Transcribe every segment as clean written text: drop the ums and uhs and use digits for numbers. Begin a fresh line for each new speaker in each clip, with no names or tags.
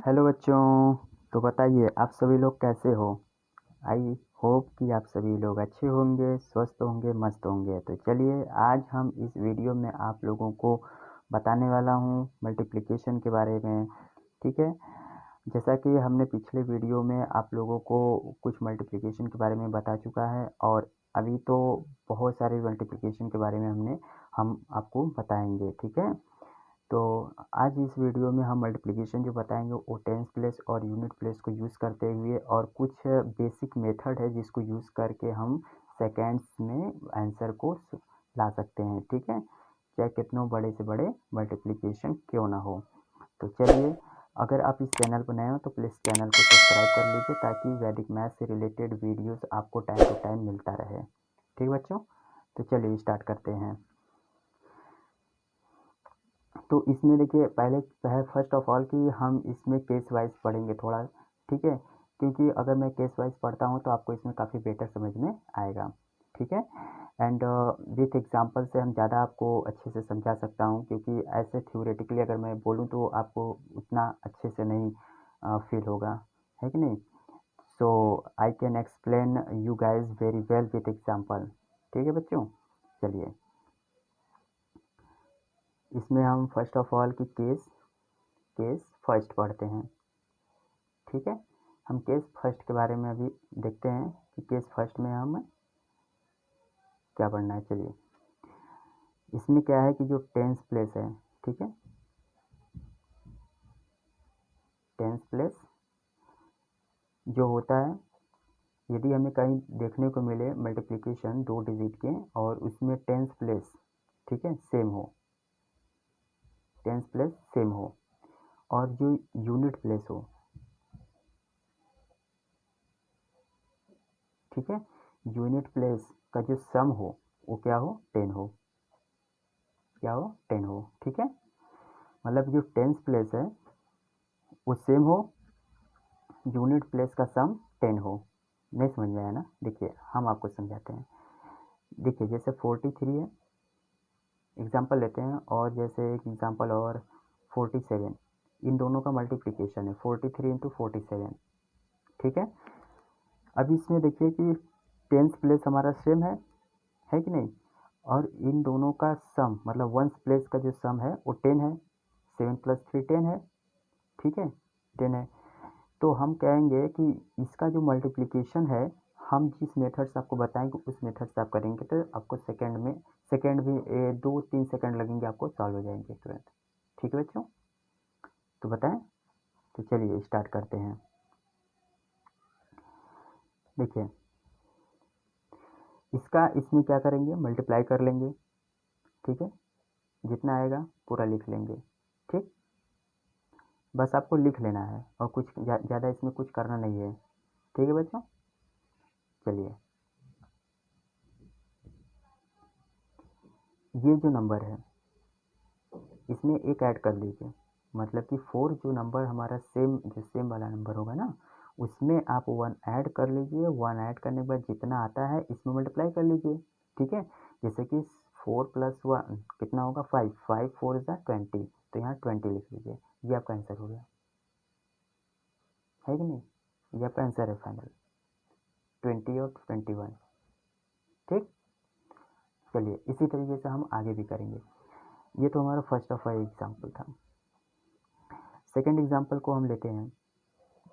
Hello बच्चों। तो बताइए आप सभी लोग कैसे हो। आई होप कि आप सभी लोग अच्छे होंगे, स्वस्थ होंगे, मस्त होंगे। तो चलिए आज हम इस वीडियो में आप लोगों को बताने वाला हूँ मल्टीप्लिकेशन के बारे में। ठीक है, जैसा कि हमने पिछले वीडियो में आप लोगों को कुछ मल्टीप्लिकेशन के बारे में बता चुका है, और अभी तो बहुत सारे मल्टीप्लिकेशन के बारे में हम आपको बताएंगे। ठीक है, तो आज इस वीडियो में हम मल्टीप्लिकेशन जो बताएंगे वो टेंस प्लेस और यूनिट प्लेस को यूज़ करते हुए, और कुछ बेसिक मेथड है जिसको यूज़ करके हम सेकेंड्स में आंसर को ला सकते हैं। ठीक है, चाहे कितनों बड़े से बड़े मल्टीप्लिकेशन क्यों ना हो। तो चलिए, अगर आप इस चैनल पर नए हो तो प्लीज़ चैनल को सब्सक्राइब कर लीजिए ताकि वैदिक मैथ से रिलेटेड वीडियोस आपको टाइम टू टाइम मिलता रहे। ठीक बच्चों, तो चलिए स्टार्ट करते हैं। तो इसमें देखिए पहले फर्स्ट ऑफ ऑल कि हम इसमें केस वाइज पढ़ेंगे थोड़ा। ठीक है, क्योंकि अगर मैं केस वाइज पढ़ता हूँ तो आपको इसमें काफ़ी बेटर समझ में आएगा। ठीक है, एंड विथ एग्जांपल से हम ज़्यादा आपको अच्छे से समझा सकता हूँ, क्योंकि ऐसे थ्योरेटिकली अगर मैं बोलूँ तो आपको उतना अच्छे से नहीं फील होगा, है कि नहीं। So I can explain you guys very well with example. ठीक है बच्चों, चलिए इसमें हम फर्स्ट ऑफ ऑल की केस फर्स्ट पढ़ते हैं। ठीक है, हम केस फर्स्ट के बारे में अभी देखते हैं कि केस फर्स्ट में हम क्या पढ़ना है। चलिए, इसमें क्या है कि जो टेंस प्लेस है, ठीक है, टेंस प्लेस जो होता है, यदि हमें कहीं देखने को मिले मल्टीप्लिकेशन 2 डिजिट के और उसमें टेंस प्लेस, ठीक है, सेम हो, टेंस प्लेस सेम हो, और जो यूनिट प्लेस हो, ठीक है, यूनिट प्लेस का जो सम हो वो क्या हो, 10 हो, क्या हो, 10 हो। ठीक है, मतलब जो टेंस प्लेस है वो सेम हो, यूनिट प्लेस का सम 10 हो। नहीं समझ में आया ना, देखिए हम आपको समझाते हैं। देखिए जैसे 43 है, एग्जांपल लेते हैं, और जैसे एक एग्जांपल और 47, इन दोनों का मल्टीप्लिकेशन है 43 इंटू 47। ठीक है, अब इसमें देखिए कि टेंस प्लेस हमारा सेम है कि नहीं, और इन दोनों का सम मतलब वंस प्लेस का जो सम है वो 10 है, 7 प्लस 3 10 है। ठीक है, 10 है, तो हम कहेंगे कि इसका जो मल्टीप्लिकेशन है, हम जिस मेथड से आपको बताएंगे उस मेथड से आप करेंगे तो आपको सेकंड भी 2-3 सेकंड लगेंगे, आपको सॉल्व हो जाएंगे तुरंत। ठीक है बच्चों, तो बताएं, तो चलिए स्टार्ट करते हैं। देखिए इसका इसमें क्या करेंगे, मल्टीप्लाई कर लेंगे। ठीक है, जितना आएगा पूरा लिख लेंगे। ठीक, बस आपको लिख लेना है और कुछ ज़्यादा इसमें कुछ करना नहीं है। ठीक है बच्चों, चलिए ये जो नंबर है इसमें एक ऐड कर लीजिए, मतलब कि 4 जो नंबर हमारा सेम वाला नंबर होगा ना, उसमें आप 1 ऐड कर लीजिए। 1 ऐड करने के बाद जितना आता है इसमें मल्टीप्लाई कर लीजिए। ठीक है, जैसे कि 4 प्लस 1 कितना होगा, 5, 5 4 इज 20, तो यहाँ 20 लिख लीजिए। ये आपका आंसर हो गया, है कि नहीं, ये आपका आंसर है फाइनल, 20 और 21। ठीक, चलिए इसी तरीके से हम आगे भी करेंगे। ये तो हमारा फर्स्ट ऑफ ऑल एग्जाम्पल था। सेकेंड एग्जाम्पल को हम लेते हैं,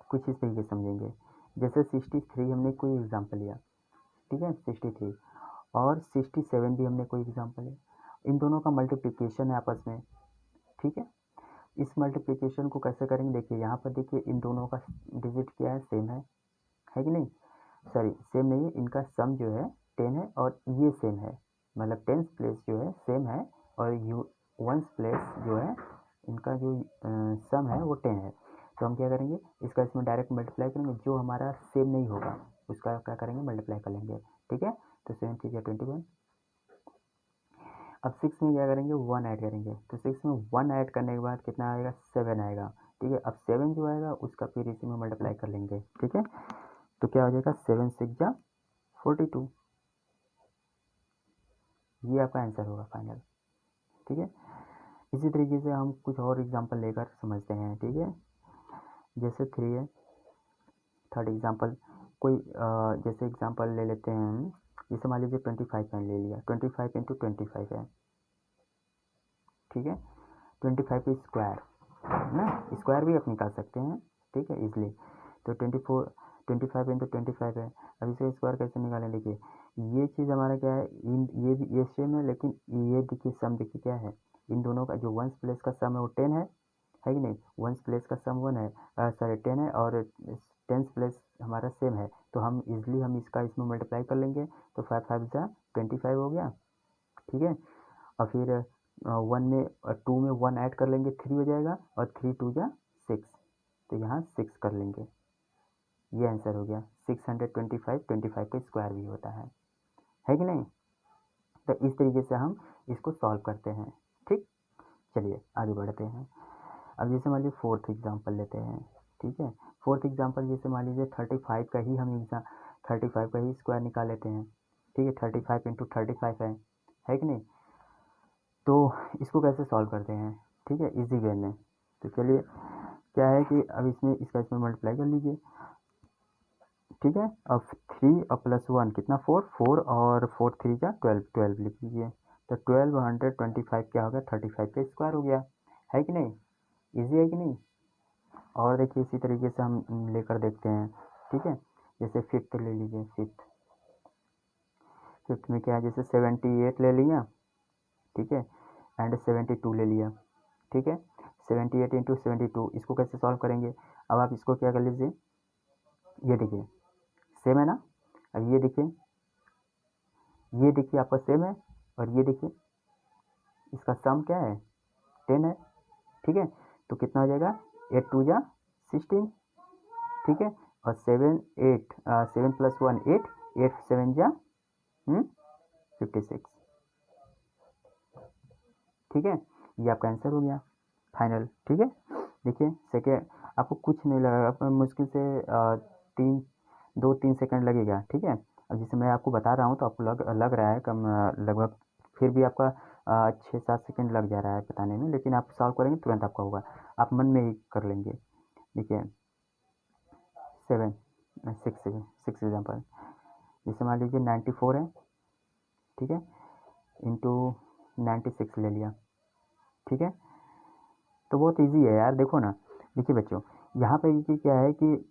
कुछ इस तरीके समझेंगे। जैसे 63 हमने कोई एग्जाम्पल लिया, ठीक है, 63 और 67 भी हमने कोई एग्जाम्पल लिया, इन दोनों का मल्टीप्लिकेशन है आपस में। ठीक है, इस मल्टीप्लिकेशन को कैसे करेंगे, देखिए यहाँ पर देखिए इन दोनों का डिजिट क्या है, सेम है कि नहीं, सॉरी सेम नहीं है, इनका सम जो है 10 है और ये सेम है, मतलब टेंस प्लेस जो है सेम है, और वंस प्लेस जो है इनका जो सम है वो 10 है। तो हम क्या करेंगे, इसका इसमें डायरेक्ट मल्टीप्लाई करेंगे, जो हमारा सेम नहीं होगा उसका क्या करेंगे, मल्टीप्लाई कर लेंगे। ठीक है, तो 7 3 या 21। अब 6 में क्या करेंगे, 1 ऐड करेंगे, तो 6 में 1 ऐड करने के बाद कितना आएगा, 7 आएगा। ठीक है, अब 7 जो आएगा उसका फिर इसी में मल्टीप्लाई कर लेंगे। ठीक है, तो क्या हो जाएगा, 7 6 जा 42, ये आपका आंसर होगा फाइनल। ठीक है, इसी तरीके से हम कुछ और एग्जांपल लेकर समझते हैं। ठीक है, जैसे 3 है। थर्ड एग्जांपल कोई जैसे एग्जांपल ले लेते हैं, जैसे मान लीजिए 25 मैंने ले लिया, 25 इंटू 25 है, ठीक है। 25 की स्क्वायर ना, स्क्वायर भी आप निकाल सकते हैं, ठीक है, इसलिए तो 25 इंटू 25 है। अब इसे स्क्वायर कैसे निकालें, देखिए ये चीज़ हमारा क्या है, इन ये भी ये सेम है, लेकिन ये देखिए सम देखिए क्या है, इन दोनों का जो वंस प्लेस का सम है वो 10 है कि नहीं, वंस प्लेस का सम 1 है, सॉरी 10 है, और टेंस प्लेस हमारा सेम है, तो हम इजली हम इसका इसमें मल्टीप्लाई कर लेंगे, तो 5 5 जा 25 हो गया, ठीक है। और फिर 1 में 2 में 1 ऐड कर लेंगे, 3 हो जाएगा, और 3 2 जा 6, तो यहाँ 6 कर लेंगे, ये आंसर हो गया। 625 25 का स्क्वायर भी होता है कि नहीं। तो इस तरीके से हम इसको सॉल्व करते हैं, ठीक। चलिए आगे बढ़ते हैं। अब जैसे मान लीजिए फोर्थ एग्जांपल लेते हैं, ठीक है। फोर्थ एग्जांपल जैसे मान लीजिए 35 का ही हम 35 का ही स्क्वायर निकाल लेते हैं, ठीक है। 35 इंटू 35 है कि नहीं। तो इसको कैसे सॉल्व करते हैं, ठीक है, इजी वे में। तो चलिए क्या है कि अब इसमें इसका इसमें मल्टीप्लाई कर लीजिए, ठीक है। अब 3 और प्लस 1 कितना 4 4, और 4 3 का 12 12 लिख लीजिए, तो 1225 क्या हो गया, 35 का स्क्वायर हो गया, है कि नहीं, इजी है कि नहीं। और देखिए इसी तरीके से हम लेकर देखते हैं, ठीक है। जैसे फिफ्थ ले लीजिए, फिफ्थ में क्या है, जैसे 78 ले लिया, ठीक है, एंड 72 ले लिया, ठीक है। 78 इंटू 72, इसको कैसे सॉल्व करेंगे, अब आप इसको क्या कर लीजिए, ये देखिए सेम है ना, अब ये देखिए आपका सेम है, और ये देखिए इसका सम क्या है, 10 है, ठीक है। तो कितना हो जाएगा, 8 2 जा 16, ठीक है, और 7 प्लस 1 8, 8 7 जा 56, ठीक है। ये आपका आंसर हो गया फाइनल, ठीक है। देखिए सेकेंड आपको कुछ नहीं लगेगा, आपको मुश्किल से 2-3 सेकंड लगेगा, ठीक है। अब जैसे मैं आपको बता रहा हूँ तो आपको लग रहा है कम, लगभग फिर भी आपका 6-7 सेकंड लग जा रहा है बताने में, लेकिन आप सॉल्व करेंगे तुरंत आपका होगा, आप मन में ही कर लेंगे। देखिए 6 एग्जाम्पल, जैसे मान लीजिए 94 है, ठीक है, इंटू 96 ले लिया, ठीक है। तो बहुत इजी है यार, देखो ना, देखिए बच्चों यहाँ पे ये क्या है कि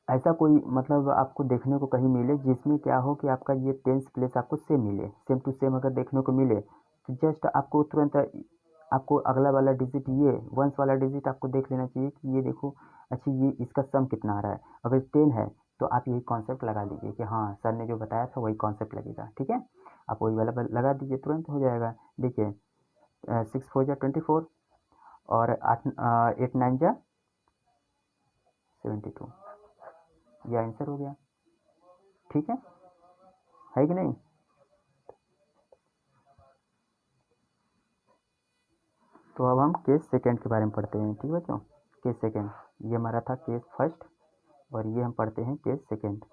ऐसा कोई मतलब आपको देखने को कहीं मिले जिसमें क्या हो कि आपका ये टेंस प्लेस आपको सेम मिले, सेम टू सेम अगर देखने को मिले, तो जस्ट आपको तुरंत आपको अगला वाला डिजिट, ये वंस वाला डिजिट आपको देख लेना चाहिए कि ये देखो, अच्छा ये इसका सम कितना आ रहा है, अगर 10 है तो आप यही कॉन्सेप्ट लगा दीजिए कि हाँ सर ने जो बताया था वही कॉन्सेप्ट लगेगा, ठीक है। आप वही वाला लगा दीजिए, तुरंत हो जाएगा। देखिए 6 4 जा 24, और 8 9 जा 72, ये आंसर हो गया, ठीक है कि नहीं। तो अब हम केस सेकंड के बारे में पढ़ते हैं, ठीक है बच्चों। केस सेकंड, ये हमारा था केस फर्स्ट, और ये हम पढ़ते हैं केस सेकंड,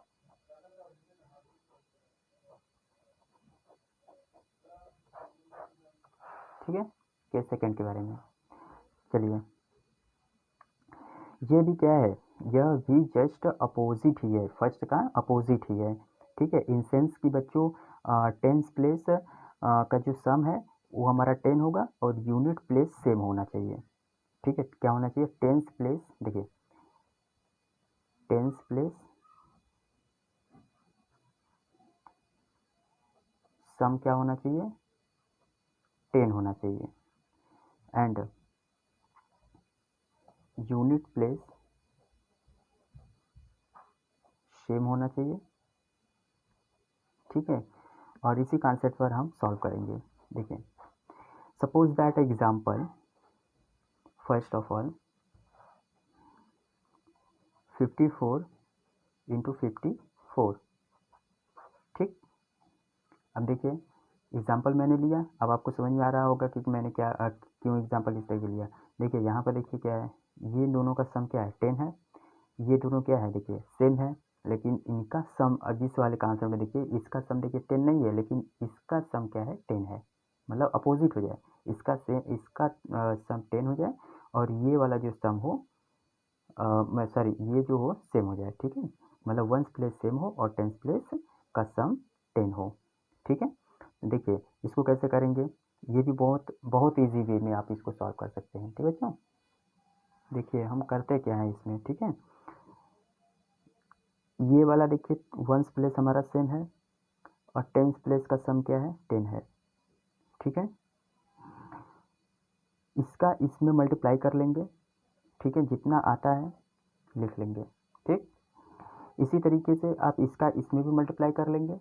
ठीक है। केस सेकंड के बारे में चलिए, ये भी क्या है, यह भी जस्ट अपोजिट ही है, फर्स्ट का अपोजिट ही है, ठीक है। इन सेंस कि बच्चों टेंस प्लेस का जो सम है वो हमारा 10 होगा, और यूनिट प्लेस सेम होना चाहिए, ठीक है। क्या होना चाहिए, टेंस प्लेस, देखिए टेंस प्लेस सम क्या होना चाहिए, 10 होना चाहिए, एंड यूनिट प्लेस सेम होना चाहिए, ठीक है। और इसी कॉन्सेप्ट पर हम सॉल्व करेंगे। देखिए suppose that example, first of all 54 into 54, ठीक। अब देखिए एग्जाम्पल मैंने लिया, अब आपको समझ में आ रहा होगा कि मैंने क्या क्यों एग्जाम्पल इस तरह के लिया। देखिए यहाँ पर देखिए क्या है, ये दोनों का सम क्या है, 10 है, ये दोनों क्या है, देखिए सेम है, लेकिन इनका सम जिस वाले कॉन्सेप्ट में देखिए इसका सम देखिए 10 नहीं है, लेकिन इसका सम क्या है 10 है, मतलब अपोजिट हो जाए, इसका सम 10 हो जाए, और ये वाला जो सम हो मैं सॉरी ये जो हो सेम हो जाए, ठीक है, मतलब वंस प्लेस सेम हो और टेंस प्लेस का सम 10 हो, ठीक है। देखिए इसको कैसे करेंगे, ये भी बहुत बहुत ईजी वे में आप इसको सॉल्व कर सकते हैं, ठीक है बच्चों। देखिए हम करते क्या है इसमें, ठीक है, ये वाला देखिए वंस प्लेस हमारा सेम है और टेंस प्लेस का सम क्या है 10 है, ठीक है। इसका इसमें मल्टीप्लाई कर लेंगे, ठीक है, जितना आता है लिख लेंगे, ठीक। इसी तरीके से आप इसका इसमें भी मल्टीप्लाई कर लेंगे,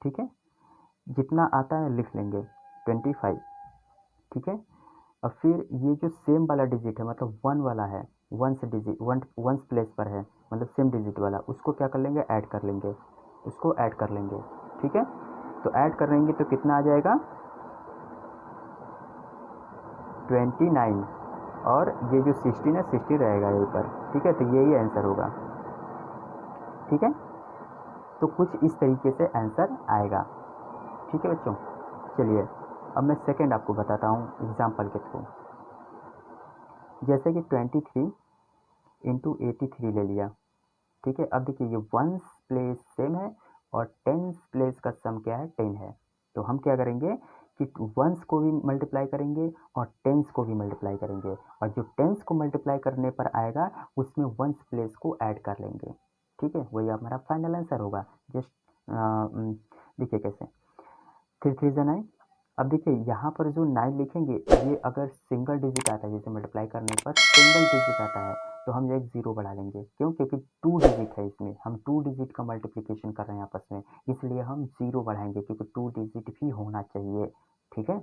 ठीक है, जितना आता है लिख लेंगे 25, ठीक है। अब फिर ये जो सेम वाला डिजिट है मतलब वन वाला है, वंस डिजिट वंस प्लेस पर है मतलब सेम डिजिट वाला, उसको क्या कर लेंगे ऐड कर लेंगे, उसको ऐड कर लेंगे, ठीक है। तो ऐड करेंगे तो कितना आ जाएगा 29 और ये जो 16 है 60 रहेगा यहीं पर, ठीक है। तो यही आंसर होगा, ठीक है। तो कुछ इस तरीके से आंसर आएगा, ठीक है बच्चों। चलिए अब मैं सेकंड आपको बताता हूँ एग्जाम्पल के थ्रू। जैसे कि 23 इंटू 83 ले लिया, ठीक है। अब देखिए ये वंस प्लेस सेम है और टेंस प्लेस का सम क्या है 10 है, तो हम क्या करेंगे कि वंस को भी मल्टीप्लाई करेंगे और टेंस को भी मल्टीप्लाई करेंगे, और जो टेंस को मल्टीप्लाई करने पर आएगा उसमें वंस प्लेस को ऐड कर लेंगे, ठीक है। वही हमारा फाइनल आंसर होगा। जस्ट देखिए कैसे 3 3 जा 9। अब देखिए यहाँ पर जो 9 लिखेंगे ये अगर सिंगल डिजिट आता है, जैसे मल्टीप्लाई करने पर सिंगल डिजिट आता है तो हम एक जीरो बढ़ा लेंगे, क्यों, क्योंकि 2 डिजिट है इसमें, हम 2 डिजिट का मल्टीप्लिकेशन कर रहे हैं आपस में, इसलिए हम जीरो बढ़ाएंगे क्योंकि 2 डिजिट भी होना चाहिए, ठीक है।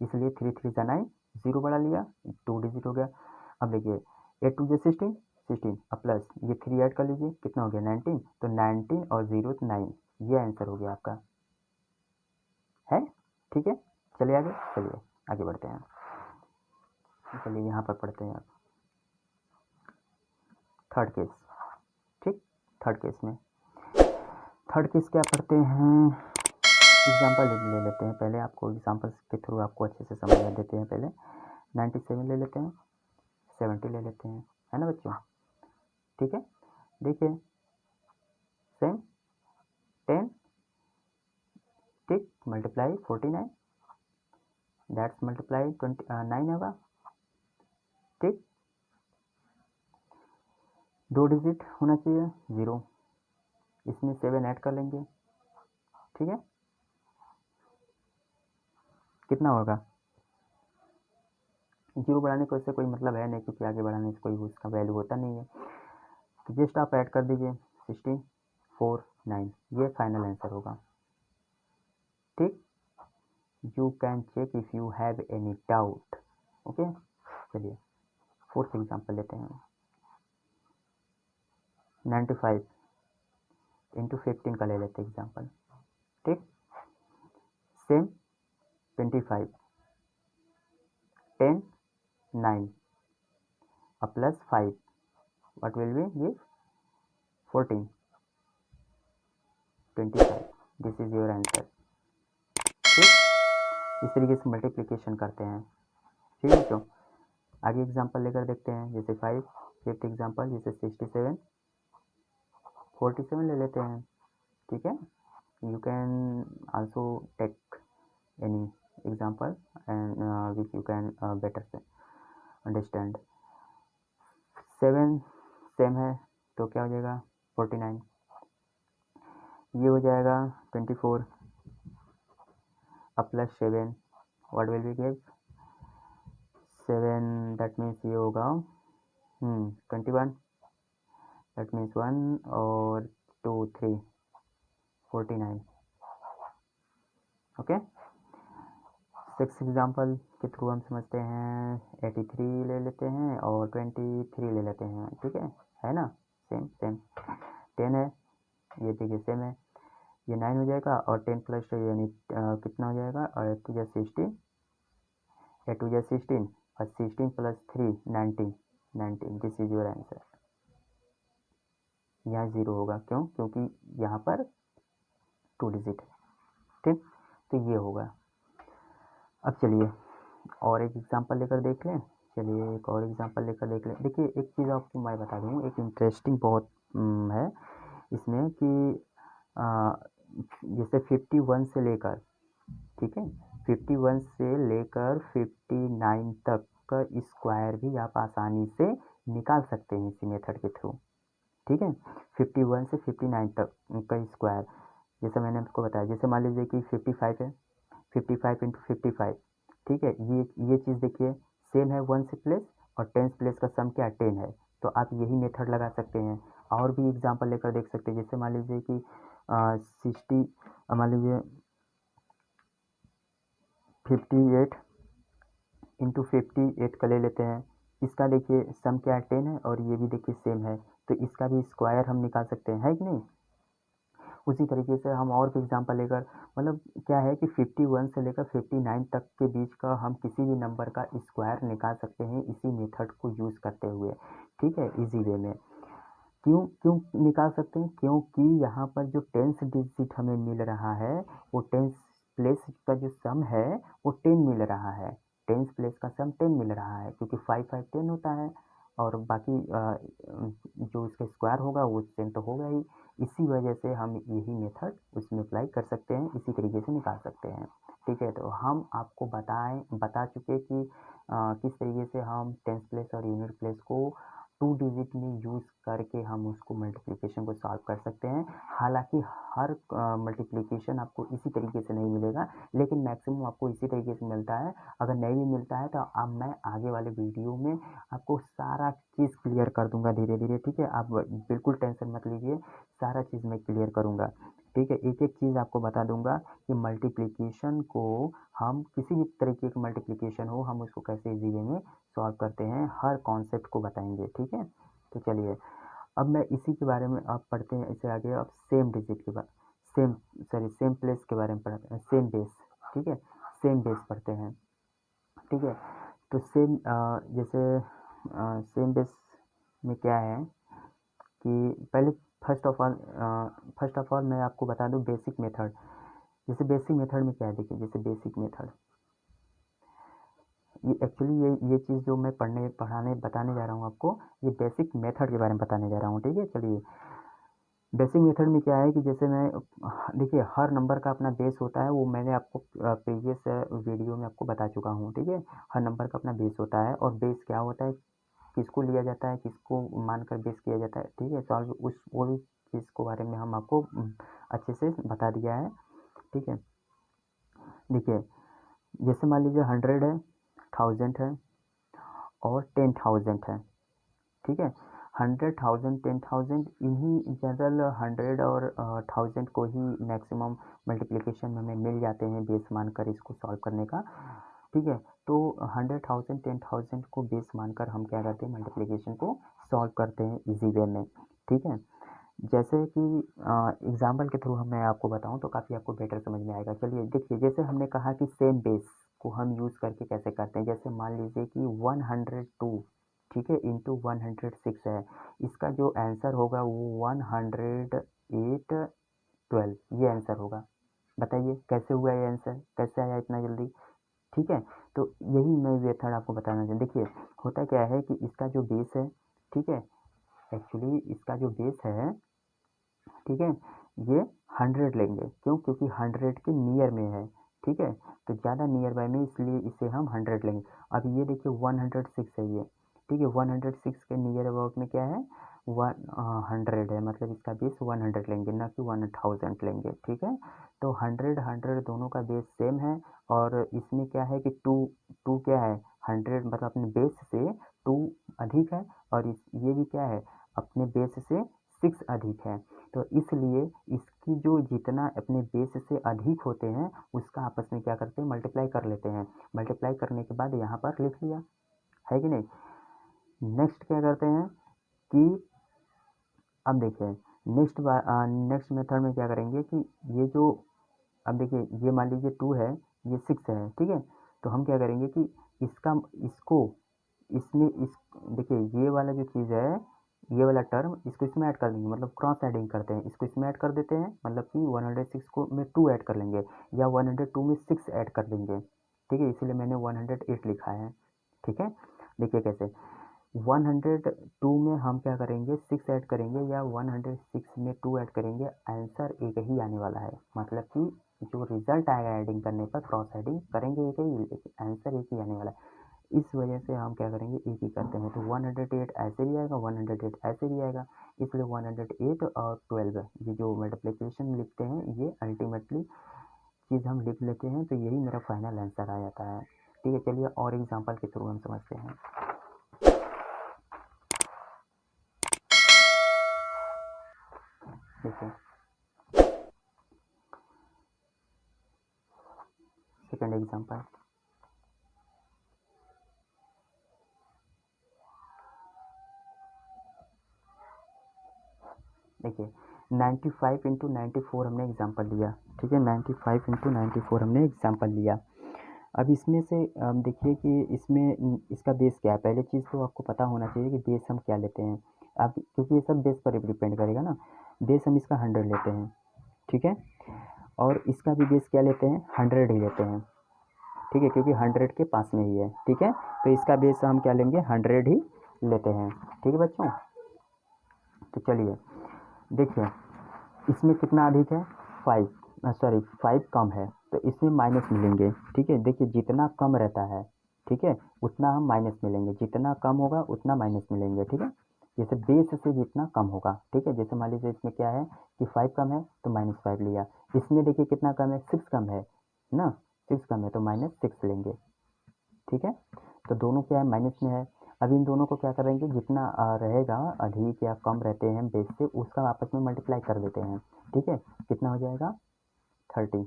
इसलिए 3 3 जा 9, जीरो बढ़ा लिया, 2 डिजिट हो गया। अब देखिए 8 2 जा 16 16 और प्लस ये 3 ऐड कर लीजिए, कितना हो गया 19, तो 19 और 0 9, ये आंसर हो गया आपका, है, ठीक है। चलिए आगे, चलिए आगे बढ़ते हैं। चलिए यहाँ पर पढ़ते हैं थर्ड केस, ठीक। थर्ड केस में थर्ड केस क्या पढ़ते हैं, एग्जाम्पल ले लेते हैं पहले, आपको एग्जाम्पल के थ्रू आपको अच्छे से समझ देते हैं। पहले 97 ले लेते हैं, 70 ले लेते हैं, है ना बच्चों, ठीक है। देखिए सेम 10, ठीक, मल्टीप्लाई 49, दैट्स मल्टीप्लाई 9 होगा, ठीक। 2 डिजिट होना चाहिए, 0, इसमें 7 ऐड कर लेंगे, ठीक है, कितना होगा, जीरो बढ़ाने को इससे कोई मतलब है नहीं क्योंकि आगे बढ़ाने से कोई उसका वैल्यू होता नहीं है, तो जस्ट आप ऐड कर दीजिए 16 4 9, ये फाइनल आंसर होगा, ठीक। You can check if you have any doubt, okay. चलिए फोर्थ एग्जांपल लेते हैं, 95 इंटू 15 का ले लेते हैं एग्जांपल, ठीक। सेम 25 10 9 और plus 5, what will be give 14 25, this is your answer, ठीक। इस तरीके से मल्टीप्लिकेशन करते हैं, ठीक है बच्चों। आगे एग्जांपल लेकर देखते हैं, जैसे 5, फिफ्थ एग्जांपल जैसे 67 47 ले लेते हैं, ठीक है। You can also take any example and which you can better understand. 7 same है तो क्या हो जाएगा 49, ये हो जाएगा 24 अब plus 7, what will be give 7, that means ये होगा 21, दैट मीन्स 1 और 2 3 49, ओके। सिक्स एग्जाम्पल के थ्रू हम समझते हैं, 83 ले लेते हैं और 23 ले लेते हैं, ठीक है ना, सेम सेम 10 है, ये देखिए सेम है, ये 9 हो जाएगा और 10 प्लस 2 यानी कितना हो जाएगा, और 2 या 16, 2 या 16 और 16 plus 3 19, this is your answer. यहाँ जीरो होगा, क्यों, क्योंकि यहाँ पर 2 डिजिट है, ठीक, तो ये होगा। अब चलिए और एक एग्जांपल लेकर देख लें, चलिए एक और एग्जांपल लेकर देख लें। देखिए एक चीज़ आपको मैं बता दूँ, एक इंटरेस्टिंग बहुत है इसमें कि जैसे 51 से लेकर, ठीक है, 51 से लेकर 59 तक का स्क्वायर भी आप आसानी से निकाल सकते हैं इसी मेथड के थ्रू, ठीक है। 51 से 59 तक का स्क्वायर, जैसे मैंने आपको बताया, जैसे मान लीजिए कि 55 है, 55 इंटू 55, ठीक है। ये चीज़ देखिए सेम है, 1 से प्लेस और 10 प्लेस का सम क्या 10 है, तो आप यही मेथड लगा सकते हैं। और भी एग्जांपल लेकर देख सकते हैं, जैसे मान लीजिए कि 60, मान लीजिए 58 इंटू 58 का ले लेते हैं, इसका देखिए सम क्या है 10 है और ये भी देखिए सेम है, तो इसका भी स्क्वायर हम निकाल सकते हैं, है कि नहीं। उसी तरीके से हम और भी एग्जांपल लेकर, मतलब क्या है कि 51 से लेकर 59 तक के बीच का हम किसी भी नंबर का स्क्वायर निकाल सकते हैं इसी मेथड को यूज़ करते हुए, ठीक है, इजी वे में। क्यों क्यों निकाल सकते हैं, क्योंकि यहाँ पर जो 10th डिजिट हमें मिल रहा है वो 10th प्लेस का जो सम है वो 10 मिल रहा है, 10th प्लेस का सम 10 मिल रहा है, क्योंकि 5 5 10 होता है और बाकी जो इसका स्क्वायर होगा वो 10 तो होगा ही। इसी वजह से हम यही मेथड उसमें अप्लाई कर सकते हैं, इसी तरीके से निकाल सकते हैं, ठीक है। तो हम आपको बता चुके कि किस तरीके से हम 10th प्लेस और यूनिट प्लेस को 2 डिजिट में यूज़ करके हम उसको मल्टीप्लिकेशन को सॉल्व कर सकते हैं। हालांकि हर मल्टीप्लिकेशन आपको इसी तरीके से नहीं मिलेगा, लेकिन मैक्सिमम आपको इसी तरीके से मिलता है। अगर नहीं भी मिलता है तो अब मैं आगे वाले वीडियो में आपको सारा चीज़ क्लियर कर दूंगा धीरे धीरे, ठीक है। आप बिल्कुल टेंशन मत लीजिए, सारा चीज़ मैं क्लियर करूँगा, ठीक है। एक एक चीज़ आपको बता दूंगा कि मल्टीप्लिकेशन को हम किसी भी तरीके का मल्टीप्लिकेशन हो हम उसको कैसे इजी वे में सॉल्व करते हैं, हर कॉन्सेप्ट को बताएंगे, ठीक है। तो चलिए अब मैं इसी के बारे में आप पढ़ते हैं, इससे आगे अब सेम डिजिट के बाद सेम प्लेस के बारे में पढ़ते हैं, सेम बेस, ठीक है, सेम बेस पढ़ते हैं, ठीक है। तो सेम जैसे सेम बेस में क्या है कि पहले फर्स्ट ऑफ ऑल मैं आपको बता दूं बेसिक मेथड। जैसे बेसिक मेथड में क्या है, देखिए जैसे बेसिक मेथड, ये एक्चुअली ये चीज़ जो मैं बताने जा रहा हूँ आपको, ये बेसिक मेथड के बारे में बताने जा रहा हूँ, ठीक है। चलिए बेसिक मेथड में क्या है कि जैसे मैं, देखिए हर नंबर का अपना बेस होता है, वो मैंने आपको प्रीवियस वीडियो में आपको बता चुका हूँ, ठीक है। हर नंबर का अपना बेस होता है और बेस क्या होता है, किसको लिया जाता है, किसको मानकर बेस किया जाता है, ठीक है। सॉल्व उस वो भी चीज़ के बारे में हम आपको अच्छे से बता दिया है, ठीक है। देखिए जैसे मान लीजिए 100 है, 1000 है और 10,000 है, ठीक है। 100,000 10,000 इन्हीं जनरल 100 और 1000 को ही मैक्सिमम मल्टीप्लिकेशन में हमें मिल जाते हैं बेस मानकर इसको सॉल्व करने का, ठीक है। तो 100,000 10,000 को बेस मानकर हम क्या करते हैं, मल्टीप्लिकेशन को सॉल्व करते हैं इजी वे में, ठीक है। जैसे कि एग्जाम्पल के थ्रू मैं आपको बताऊं तो काफ़ी आपको बेटर समझ में आएगा। चलिए देखिए, जैसे हमने कहा कि सेम बेस को हम यूज़ करके कैसे करते हैं, जैसे मान लीजिए कि 102, ठीक है, इंटू 106 है, इसका जो आंसर होगा वो 108 12 ये आंसर होगा। बताइए कैसे हुआ ये आंसर, कैसे आया इतना जल्दी, ठीक है। तो यही मैं मेथड आपको बताना चाहूँ। देखिए होता क्या है कि इसका जो बेस है, ठीक है, एक्चुअली इसका जो बेस है, ठीक है, ये 100 लेंगे, क्यों, क्योंकि 100 के नियर में है, ठीक है, तो ज़्यादा नियर बाय में, इसलिए इसे हम 100 लेंगे। अब ये देखिए 106 है ये, ठीक है, 106 के नियर अबाउट में क्या है, 100 है, मतलब इसका बेस 100 लेंगे, ना कि 1000 लेंगे, ठीक है। तो 100 दोनों का बेस सेम है और इसमें क्या है कि टू क्या है, 100 मतलब अपने बेस से 2 अधिक है और ये भी क्या है, अपने बेस से 6 अधिक है। तो इसलिए इसकी जो जितना अपने बेस से अधिक होते हैं उसका आपस में क्या करते हैं, मल्टीप्लाई कर लेते हैं। मल्टीप्लाई करने के बाद यहाँ पर लिख लिया, है कि नहीं। नेक्स्ट क्या करते हैं कि अब देखिए नेक्स्ट मेथड में क्या करेंगे कि ये जो, अब देखिए ये मान लीजिए 2 है, ये 6 है, ठीक है। तो हम क्या करेंगे कि इसको इसमें इस देखिए ये वाला जो चीज़ है, ये वाला टर्म इसको इसमें ऐड कर देंगे, मतलब क्रॉस एडिंग करते हैं, इसको इसमें ऐड कर देते हैं, मतलब कि 106 को में 2 ऐड कर लेंगे या 102 में 6 ऐड कर देंगे, ठीक है, इसीलिए मैंने 108 लिखा है, ठीक है। देखिए कैसे, 102 में हम क्या करेंगे, 6 ऐड करेंगे या 106 में 2 ऐड करेंगे, आंसर एक ही आने वाला है। मतलब कि जो रिजल्ट आएगा एडिंग करने पर, क्रॉस एडिंग करेंगे एक ही, लेकिन आंसर एक ही आने वाला है। इस वजह से हम क्या करेंगे, एक ही करते हैं। तो 108 ऐसे भी आएगा, 108 ऐसे भी आएगा, इसलिए 108 और 12 ये जो मल्टीप्लिकेशन लिखते हैं, ये अल्टीमेटली चीज़ हम लिख लेते हैं, तो यही मेरा फाइनल आंसर आ जाता है। ठीक है, चलिए और एग्जांपल के थ्रू हम समझते हैं। देखिए सेकंड एग्जांपल, देखिए 95 इंटू 94 हमने एग्जाम्पल लिया। ठीक है, 95 इंटू 94 हमने एग्जाम्पल लिया। अब इसमें से देखिए कि इसमें इसका बेस क्या है। पहले चीज़ तो आपको पता होना चाहिए कि बेस हम क्या लेते हैं। अब क्योंकि ये सब बेस पर डिपेंड करेगा ना, बेस हम इसका 100 लेते हैं। ठीक है, और इसका भी बेस क्या लेते हैं, 100 ही लेते हैं। ठीक है, क्योंकि 100 के पास में ही है। ठीक है, तो इसका बेस हम क्या लेंगे, 100 ही लेते हैं। ठीक है बच्चों, तो चलिए देखिए इसमें कितना अधिक है, 5 कम है, तो इसमें माइनस मिलेंगे। ठीक है, देखिए जितना कम रहता है, ठीक है, उतना हम माइनस मिलेंगे, जितना कम होगा उतना माइनस मिलेंगे। ठीक है, जैसे बेस से जितना कम होगा। ठीक है, जैसे मान लीजिए इसमें क्या है कि 5 कम है तो -5 लिया। इसमें देखिए कितना कम है, 6 कम है ना, 6 कम है तो -6 लेंगे। ठीक है, तो दोनों क्या है, माइनस में है। अब इन दोनों को क्या करेंगे, जितना रहेगा अधिक या कम रहते हैं बेस से, उसका आपस में मल्टीप्लाई कर देते हैं। ठीक है, कितना हो जाएगा, 30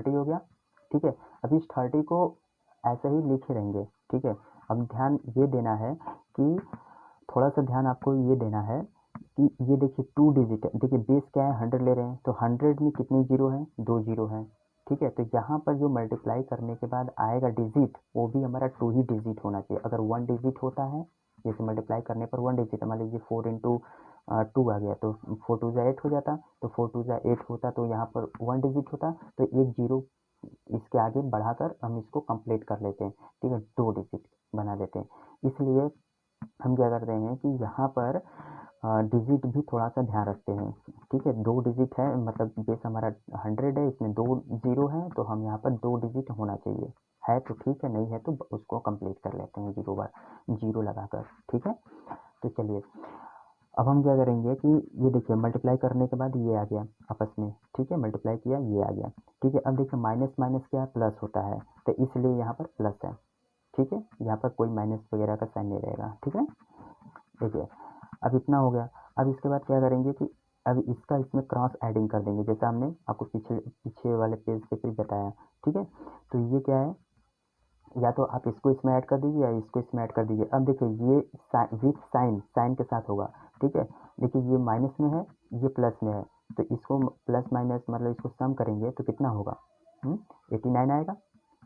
हो गया। ठीक है, अब इस 30 को ऐसे ही लिखे रहेंगे। ठीक है, अब ध्यान ये देना है कि थोड़ा सा ध्यान आपको ये देना है कि ये देखिए 2 डिजिट है। देखिए बेस क्या है, 100 ले रहे हैं, तो 100 में कितनी जीरो है, 2 जीरो है। ठीक है, तो यहाँ पर जो मल्टीप्लाई करने के बाद आएगा डिजिट, वो भी हमारा 2 ही डिजिट होना चाहिए। अगर 1 डिजिट होता है, जैसे मल्टीप्लाई करने पर 1 डिजिट, मान लीजिए 4 इंटू 2 आ गया, तो 4 टू 8 हो जाता, तो 4 टू 8 होता, तो यहाँ पर 1 डिजिट होता, तो एक जीरो इसके आगे बढ़ाकर हम इसको कंप्लीट कर लेते हैं। ठीक है, 2 डिजिट बना लेते हैं। इसलिए हम क्या करते हैं कि यहाँ पर डिजिट भी थोड़ा सा ध्यान रखते हैं। ठीक है, 2 डिजिट है, मतलब बेस हमारा 100 है, इसमें 2 जीरो है, तो हम यहाँ पर 2 डिजिट होना चाहिए। है तो ठीक है, नहीं है तो उसको कंप्लीट कर लेते हैं जीरो बार, जीरो लगाकर। ठीक है, तो चलिए अब हम क्या करेंगे कि ये देखिए मल्टीप्लाई करने के बाद ये आ गया आपस में। ठीक है, मल्टीप्लाई किया, ये आ गया। ठीक है, अब देखिए माइनस माइनस क्या है, प्लस होता है, तो इसलिए यहाँ पर प्लस है। ठीक है, यहाँ पर कोई माइनस वगैरह का साइन नहीं रहेगा। ठीक है, देखिए अब इतना हो गया। अब इसके बाद क्या करेंगे कि अब इसका इसमें क्रॉस एडिंग कर देंगे, जैसा हमने आपको पीछे वाले पेज पे भी बताया। ठीक है, तो ये क्या है, या तो आप इसको इसमें ऐड कर दीजिए या इसको इसमें ऐड कर दीजिए। अब देखिए ये विथ साइन, साइन के साथ होगा। ठीक है, देखिए ये माइनस में है, ये प्लस में है, तो इसको प्लस माइनस मतलब इसको सम करेंगे तो कितना होगा, 89 आएगा।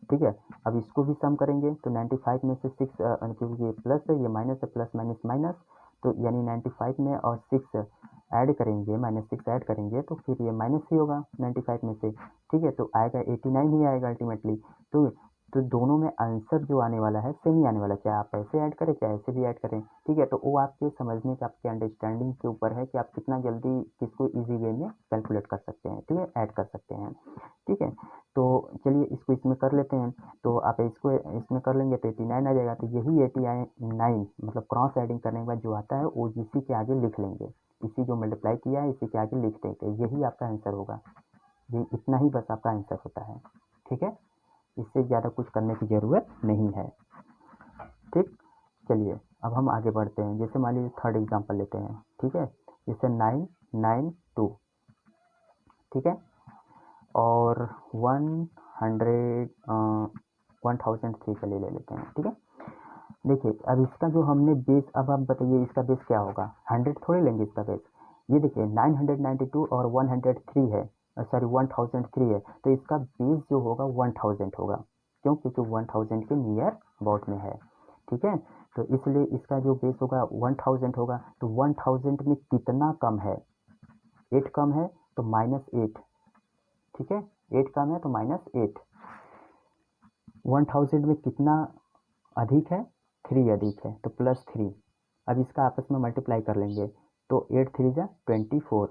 ठीक है, अब इसको भी सम करेंगे तो 95 में से 6, क्योंकि ये प्लस है, ये माइनस है, प्लस माइनस माइनस, तो यानी 95 में और 6 ऐड करेंगे, -6 ऐड करेंगे, तो फिर ये माइनस ही होगा 95 में से। ठीक है, तो आएगा 89 ही आएगा अल्टीमेटली। तो दोनों में आंसर जो आने वाला है सेम ही आने वाला है, चाहे आप ऐसे ऐड करें चाहे ऐसे भी ऐड करें। ठीक है, तो वो आपके समझने के, आपके अंडरस्टैंडिंग के ऊपर है कि आप कितना जल्दी किसको इजी वे में कैलकुलेट कर सकते हैं। ठीक है, ऐड कर सकते हैं। ठीक है, तो चलिए इसको इसमें कर लेते हैं। तो आप इसको इसमें कर लेंगे तो 89 आ जाएगा। तो यही 89 मतलब क्रॉस एडिंग करने के बाद जो आता है वो इसी के आगे लिख लेंगे, इसी जो मल्टीप्लाई किया है इसी के आगे लिख देंगे, यही आपका आंसर होगा। ये इतना ही बस आपका आंसर होता है। ठीक है, इससे ज़्यादा कुछ करने की ज़रूरत नहीं है। ठीक, चलिए अब हम आगे बढ़ते हैं। जैसे मान लीजिए थर्ड एग्जांपल लेते हैं। ठीक है, जैसे 992। ठीक है, और 1003 चलिए ले लेते हैं। ठीक है, देखिए अब इसका जो हमने बेस, अब आप बताइए इसका बेस क्या होगा, 100 थोड़ी लेंगे इसका बेस। ये देखिए 992 और 103 है, सॉरी 1003 है, तो इसका बेस जो होगा 1000 होगा। क्यों, क्योंकि 1000 के नियर अबाउट में है। ठीक है, तो इसलिए इसका जो बेस होगा 1000 होगा। तो 1000 में कितना कम है, 8 कम है तो -8। ठीक है, 8 कम है तो -8। 1000 में कितना अधिक है, 3 अधिक है तो +3। अब इसका आपस में मल्टीप्लाई कर लेंगे तो 8 3 जा 24।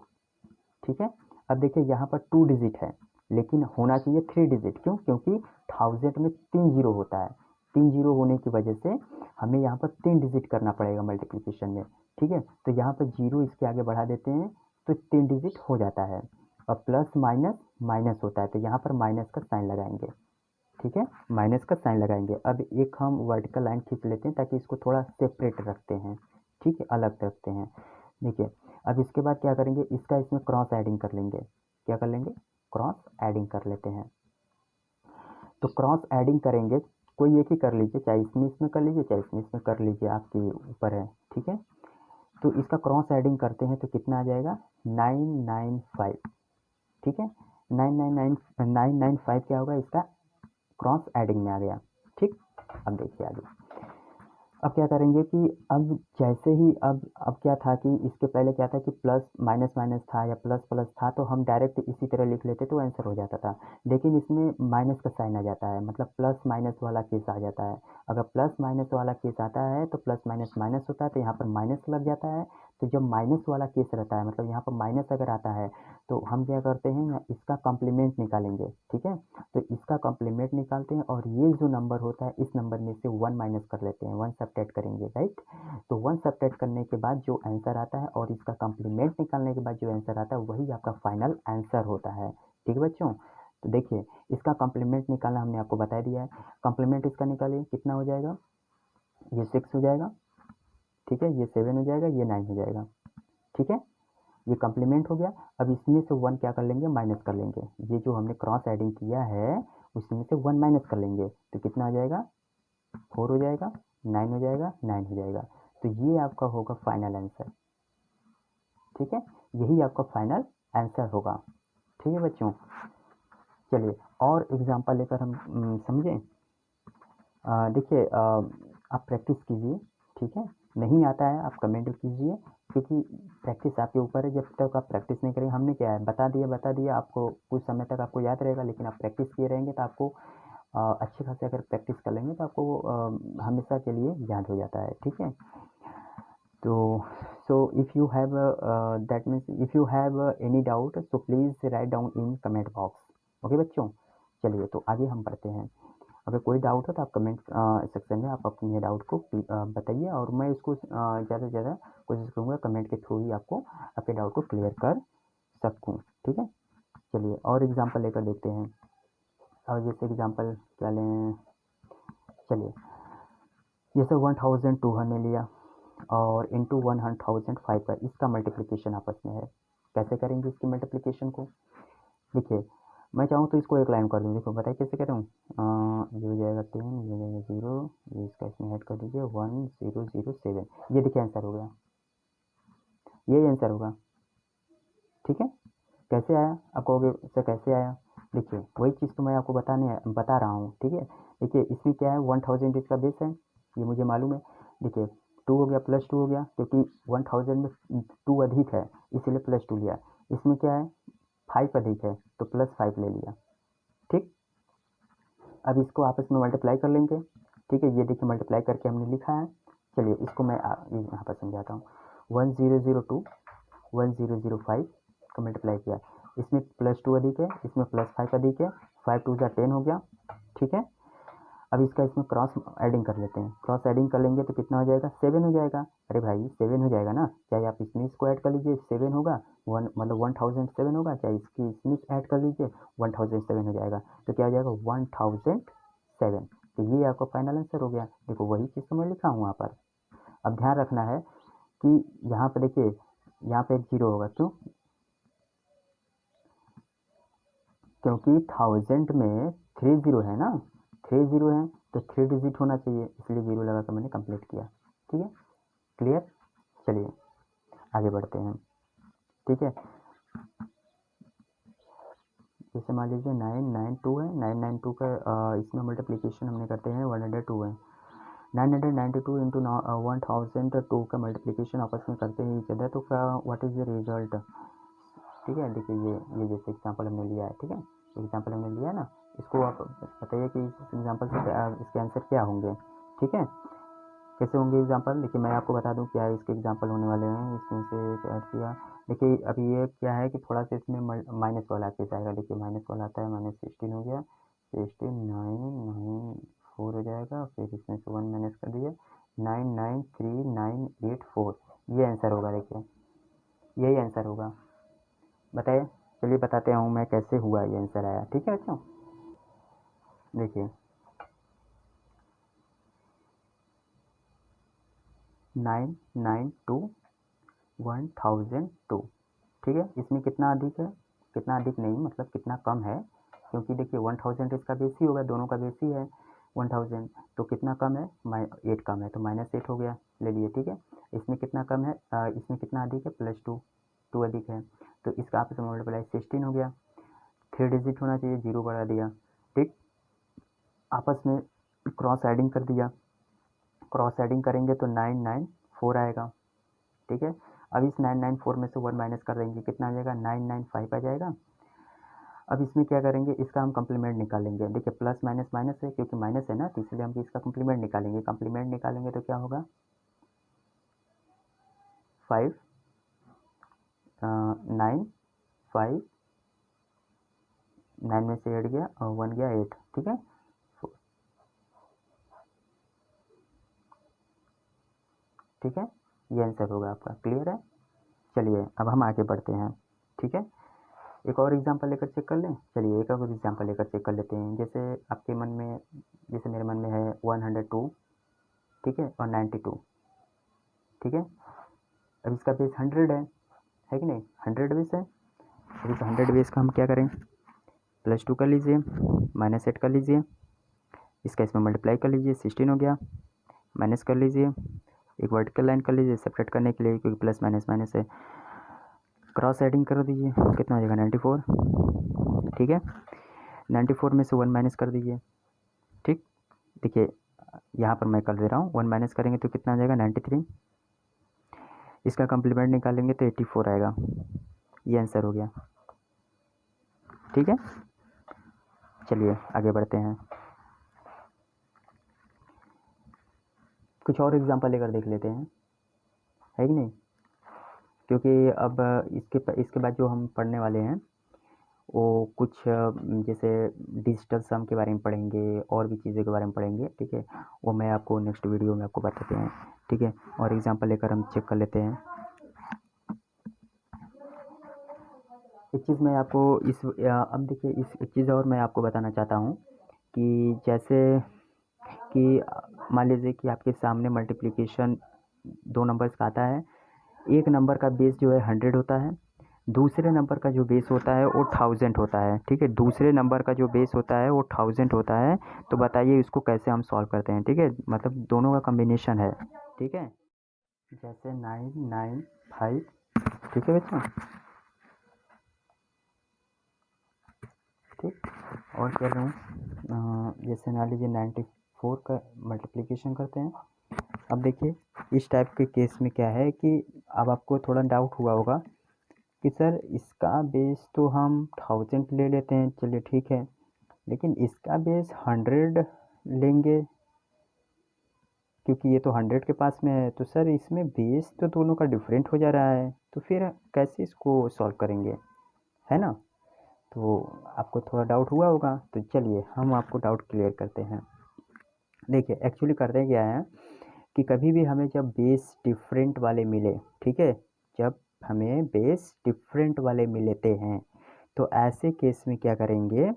ठीक है। अब देखिए यहाँ पर 2 डिजिट है लेकिन होना चाहिए 3 डिजिट। क्यों? क्योंकि 1000 में 3 जीरो होता है। 3 जीरो होने की वजह से हमें यहाँ पर 3 डिजिट करना पड़ेगा मल्टीप्लिकेशन में। ठीक है। तो यहाँ पर जीरो इसके आगे बढ़ा देते हैं तो 3 डिजिट हो जाता है। और प्लस माइनस माइनस होता है तो यहाँ पर माइनस का साइन लगाएंगे। ठीक है, माइनस का साइन लगाएंगे। अब एक हम वर्टिकल लाइन खींच लेते हैं ताकि इसको थोड़ा सेपरेट रखते हैं। ठीक है, अलग रखते हैं। देखिए अब इसके बाद क्या करेंगे, इसका इसमें क्रॉस एडिंग कर लेंगे। क्या कर लेंगे? क्रॉस एडिंग कर लेते हैं। तो क्रॉस एडिंग करेंगे, कोई एक ही कर लीजिए, चाहे इसमें कर लीजिए, चाहे इसमें कर लीजिए, आपके ऊपर है। ठीक है। तो इसका क्रॉस एडिंग करते हैं तो कितना आ जाएगा? 995। ठीक है, 995 क्या होगा? इसका क्रॉस एडिंग में आ गया। ठीक। अब देखिए आगे, अब क्या करेंगे कि अब जैसे ही अब क्या था कि इसके पहले क्या था कि प्लस माइनस माइनस था या प्लस प्लस था तो हम डायरेक्ट इसी तरह लिख लेते तो आंसर हो जाता था। लेकिन इसमें माइनस का साइन आ जाता है, मतलब प्लस माइनस वाला केस आ जाता है। अगर प्लस माइनस वाला केस आता है तो प्लस माइनस माइनस होता है तो यहाँ पर माइनस लग जाता है। तो जब माइनस वाला केस रहता है, मतलब यहाँ पर माइनस अगर आता है तो हम क्या करते हैं, इसका कॉम्प्लीमेंट निकालेंगे। ठीक है। तो इसका कॉम्प्लीमेंट निकालते हैं और ये जो नंबर होता है इस नंबर में से 1 माइनस कर लेते हैं, 1 सब्ट्रैक्ट करेंगे। राइट। तो 1 सब्ट्रैक्ट करने के बाद जो आंसर आता है और इसका कॉम्प्लीमेंट निकालने के बाद जो आंसर आता है वही आपका फाइनल आंसर होता है। ठीक है बच्चों। तो देखिए इसका कॉम्प्लीमेंट निकालना हमने आपको बता दिया है। कॉम्प्लीमेंट इसका निकालिए, कितना हो जाएगा? ये 6 हो जाएगा। ठीक है, ये 7 हो जाएगा, ये 9 हो जाएगा। ठीक है, ये कॉम्प्लीमेंट हो गया। अब इसमें से 1 क्या कर लेंगे? माइनस कर लेंगे। ये जो हमने क्रॉस एडिंग किया है उसमें से 1 माइनस कर लेंगे तो कितना हो जाएगा? 4 हो जाएगा, 9 हो जाएगा, 9 हो जाएगा। तो ये आपका होगा फाइनल आंसर। ठीक है, यही आपका फाइनल आंसर होगा। ठीक है बच्चों, चलिए और एग्जांपल लेकर हम समझें। देखिए आप प्रैक्टिस कीजिए। ठीक है, नहीं आता है आप कमेंट कीजिए, क्योंकि प्रैक्टिस आपके ऊपर है। जब तक आप प्रैक्टिस नहीं करेंगे, हमने क्या है बता दिया आपको, कुछ समय तक आपको याद रहेगा, लेकिन आप प्रैक्टिस किए रहेंगे तो आपको अच्छे खासे अगर प्रैक्टिस कर लेंगे तो आपको हमेशा के लिए याद हो जाता है। ठीक है। तो so if you have that means if you have any doubt so please write down in comment box. Okay बच्चों, चलिए तो आगे हम बढ़ते हैं। अगर कोई डाउट हो तो आप कमेंट सेक्शन में आप अपने डाउट को बताइए और मैं इसको ज़्यादा से ज़्यादा कोशिश करूँगा कमेंट के थ्रू ही आपको आपके डाउट को क्लियर कर सकूँ। ठीक है, चलिए और एग्जांपल लेकर देखते हैं। और जैसे एग्जांपल क्या लें, चलिए जैसे 1002 हमने लिया और इंटू 1005 का इसका मल्टीप्लिकेशन आपस में है। कैसे करेंगे इसकी मल्टीप्लिकेशन को? देखिए मैं चाहूँ तो इसको एक लाइन कर दूँ। देखो बताइए कैसे करूँ। ये हो जाएगा 10, ये हो जाएगा 0, ये इसका इसमें ऐड कर दीजिए 1007। ये देखिए आंसर हो गया, यही आंसर होगा। ठीक है, कैसे आया? आप कहोगे सर कैसे आया? देखिए वही चीज़ तो मैं आपको बता रहा हूँ। ठीक है, देखिए इसमें क्या है 1000 इसका बेस है, ये मुझे मालूम है। देखिए 2 हो गया प्लस 2 हो गया, क्योंकि 1000 में 2 अधिक है इसीलिए प्लस 2 लिया। इसमें क्या है 5 अधिक है तो प्लस 5 ले लिया। ठीक, अब इसको आपस में मल्टीप्लाई कर लेंगे। ठीक है, ये देखिए मल्टीप्लाई करके हमने लिखा है। चलिए इसको मैं यहाँ पर समझाता हूँ। 1002 1005 का मल्टीप्लाई किया, इसमें प्लस 2 अधिक है, इसमें प्लस 5 अधिक है, 5 2 10 हो गया। ठीक है, अब इसका इसमें क्रॉस एडिंग कर लेते हैं। क्रॉस एडिंग कर लेंगे तो कितना हो जाएगा? 7 हो जाएगा। अरे भाई 7 हो जाएगा ना, चाहे आप इसमें इसको ऐड कर लीजिए 7 होगा, मतलब 1007 होगा, चाहे इसकी इसमें ऐड कर लीजिए 1007 हो जाएगा। तो क्या हो जाएगा 1007। तो ये आपका फाइनल आंसर हो गया। देखो वही चीज़ तो मैं लिखा हूँ वहाँ पर। अब ध्यान रखना है कि यहाँ पर देखिए यहाँ पे एक 0 होगा। क्यों? क्योंकि 1000 में 3 0 है ना, 3 0 है तो 3 डिजिट होना चाहिए, इसलिए 0 लगा कर मैंने कंप्लीट किया। ठीक है, क्लियर। चलिए आगे बढ़ते हैं। ठीक है, जैसे मान लीजिए 992 है, 992 का इसमें मल्टीप्लिकेशन हमने करते हैं 102 है। 992 इंटू 1002 का मल्टीप्लिकेशन आपस में करते हैं इच अदर, तो क्या व्हाट इज़ द रिजल्ट? ठीक है, देखिए ये जैसे एग्जांपल हमने लिया है। ठीक है, एग्जांपल हमने लिया है ना, इसको आप बताइए कि इस एग्जांपल से इसके आंसर क्या होंगे। ठीक है, कैसे होंगे एग्जाम्पल? देखिए मैं आपको बता दूं क्या है इसके एग्जाम्पल होने वाले हैं। इसमें से एक ऐड किया, देखिए अभी ये क्या है कि थोड़ा सा इसमें माइनस वाला केस आएगा। देखिए माइनस वाला आता है, -16 हो गया, 16 994 हो जाएगा, फिर इसमें से 1 माइनस कर दिया, 993984, ये आंसर होगा। देखिए यही आंसर होगा। बताइए, चलिए बताते हूँ मैं कैसे हुआ ये आंसर आया। ठीक है बच्चों, देखिए 9921,002, ठीक है। इसमें कितना अधिक है, कितना अधिक नहीं मतलब कितना कम है, क्योंकि देखिए 1000 इसका बेस ही होगा, दोनों का बेस ही है 1000, तो कितना कम है, 8 कम है, तो -8 हो गया, ले लिए। ठीक है, इसमें कितना कम है, इसमें कितना अधिक है, +2, 2 अधिक है, तो इसका आपस में मल्टीप्लाई 16 हो गया। 3 डिजिट होना चाहिए, 0 बढ़ा दिया। ठीक, आपस में क्रॉस एडिंग कर दिया, क्रॉस एडिंग करेंगे तो 994 आएगा। ठीक है, अब इस 994 में से 1 माइनस कर देंगे, कितना आ जाएगा, 995 आ जाएगा। अब इसमें क्या करेंगे, इसका हम कम्प्लीमेंट निकालेंगे। देखिए प्लस माइनस माइनस है, क्योंकि माइनस है ना, तो इसलिए हम इसका कम्प्लीमेंट निकालेंगे। कम्प्लीमेंट निकालेंगे तो क्या होगा, 5 9 5 9 में से 8 गया और 1 गया 8। ठीक है, ठीक है, ये आंसर होगा आपका। क्लियर है? चलिए अब हम आगे बढ़ते हैं। ठीक है, एक और एग्जांपल लेकर चेक कर लें। चलिए एक और एग्जांपल लेकर चेक कर लेते हैं। जैसे आपके मन में, जैसे मेरे मन में है 102, ठीक है, और 92। ठीक है, अब इसका बेस 100 है कि नहीं, 100 बेस है। अब इस 100 बेस का हम क्या करें, +2 कर लीजिए, -8 कर लीजिए, इसका इसमें मल्टीप्लाई कर लीजिए, 16 हो गया, माइनस कर लीजिए, एक वर्टिकल लाइन कर लीजिए सेपरेट करने के लिए, क्योंकि प्लस माइनस माइनस है, क्रॉस एडिंग कर दीजिए, कितना हो जाएगा, 94। ठीक है, 94 में से 1 माइनस कर दीजिए। ठीक, देखिए यहाँ पर मैं कर दे रहा हूँ, 1 माइनस करेंगे तो कितना आ जाएगा, 93। इसका कम्प्लीमेंट निकालेंगे तो 84 आएगा, ये आंसर हो गया। ठीक है, चलिए आगे बढ़ते हैं, कुछ और एग्जांपल लेकर देख लेते हैं, है कि नहीं, क्योंकि अब इसके बाद जो हम पढ़ने वाले हैं वो कुछ जैसे डिजिटल सम के बारे में पढ़ेंगे और भी चीज़ों के बारे में पढ़ेंगे। ठीक है, वो मैं आपको नेक्स्ट वीडियो में आपको बताते हैं। ठीक है, और एग्जांपल लेकर हम चेक कर लेते हैं। एक चीज़ मैं आपको अब देखिए एक चीज़ और मैं आपको बताना चाहता हूँ कि जैसे कि मान लीजिए कि आपके सामने मल्टीप्लिकेशन 2 नंबर्स का आता है, एक नंबर का बेस जो है 100 होता है, दूसरे नंबर का जो बेस होता है वो 1000 होता है। ठीक है, दूसरे नंबर का जो बेस होता है वो 1000 होता है। तो बताइए इसको कैसे हम सॉल्व करते हैं। ठीक है, मतलब दोनों का कॉम्बिनेशन है। ठीक है, जैसे 995, ठीक है बच्चों, ठीक, और कह रहा हूँ जैसे मान लीजिए 94 का मल्टीप्लिकेशन करते हैं। अब देखिए इस टाइप के केस में क्या है कि अब आपको थोड़ा डाउट हुआ होगा कि सर इसका बेस तो हम 1000 ले लेते हैं, चलिए ठीक है, लेकिन इसका बेस 100 लेंगे क्योंकि ये तो 100 के पास में है, तो सर इसमें बेस तो दोनों का डिफरेंट हो जा रहा है, तो फिर कैसे इसको सॉल्व करेंगे, है ना। तो आपको थोड़ा डाउट हुआ होगा, तो चलिए हम आपको डाउट क्लियर करते हैं। देखिए एक्चुअली करते क्या है कि कभी भी हमें जब बेस डिफरेंट वाले मिले, ठीक है, जब हमें बेस डिफरेंट वाले मिलते हैं तो ऐसे केस में क्या करेंगे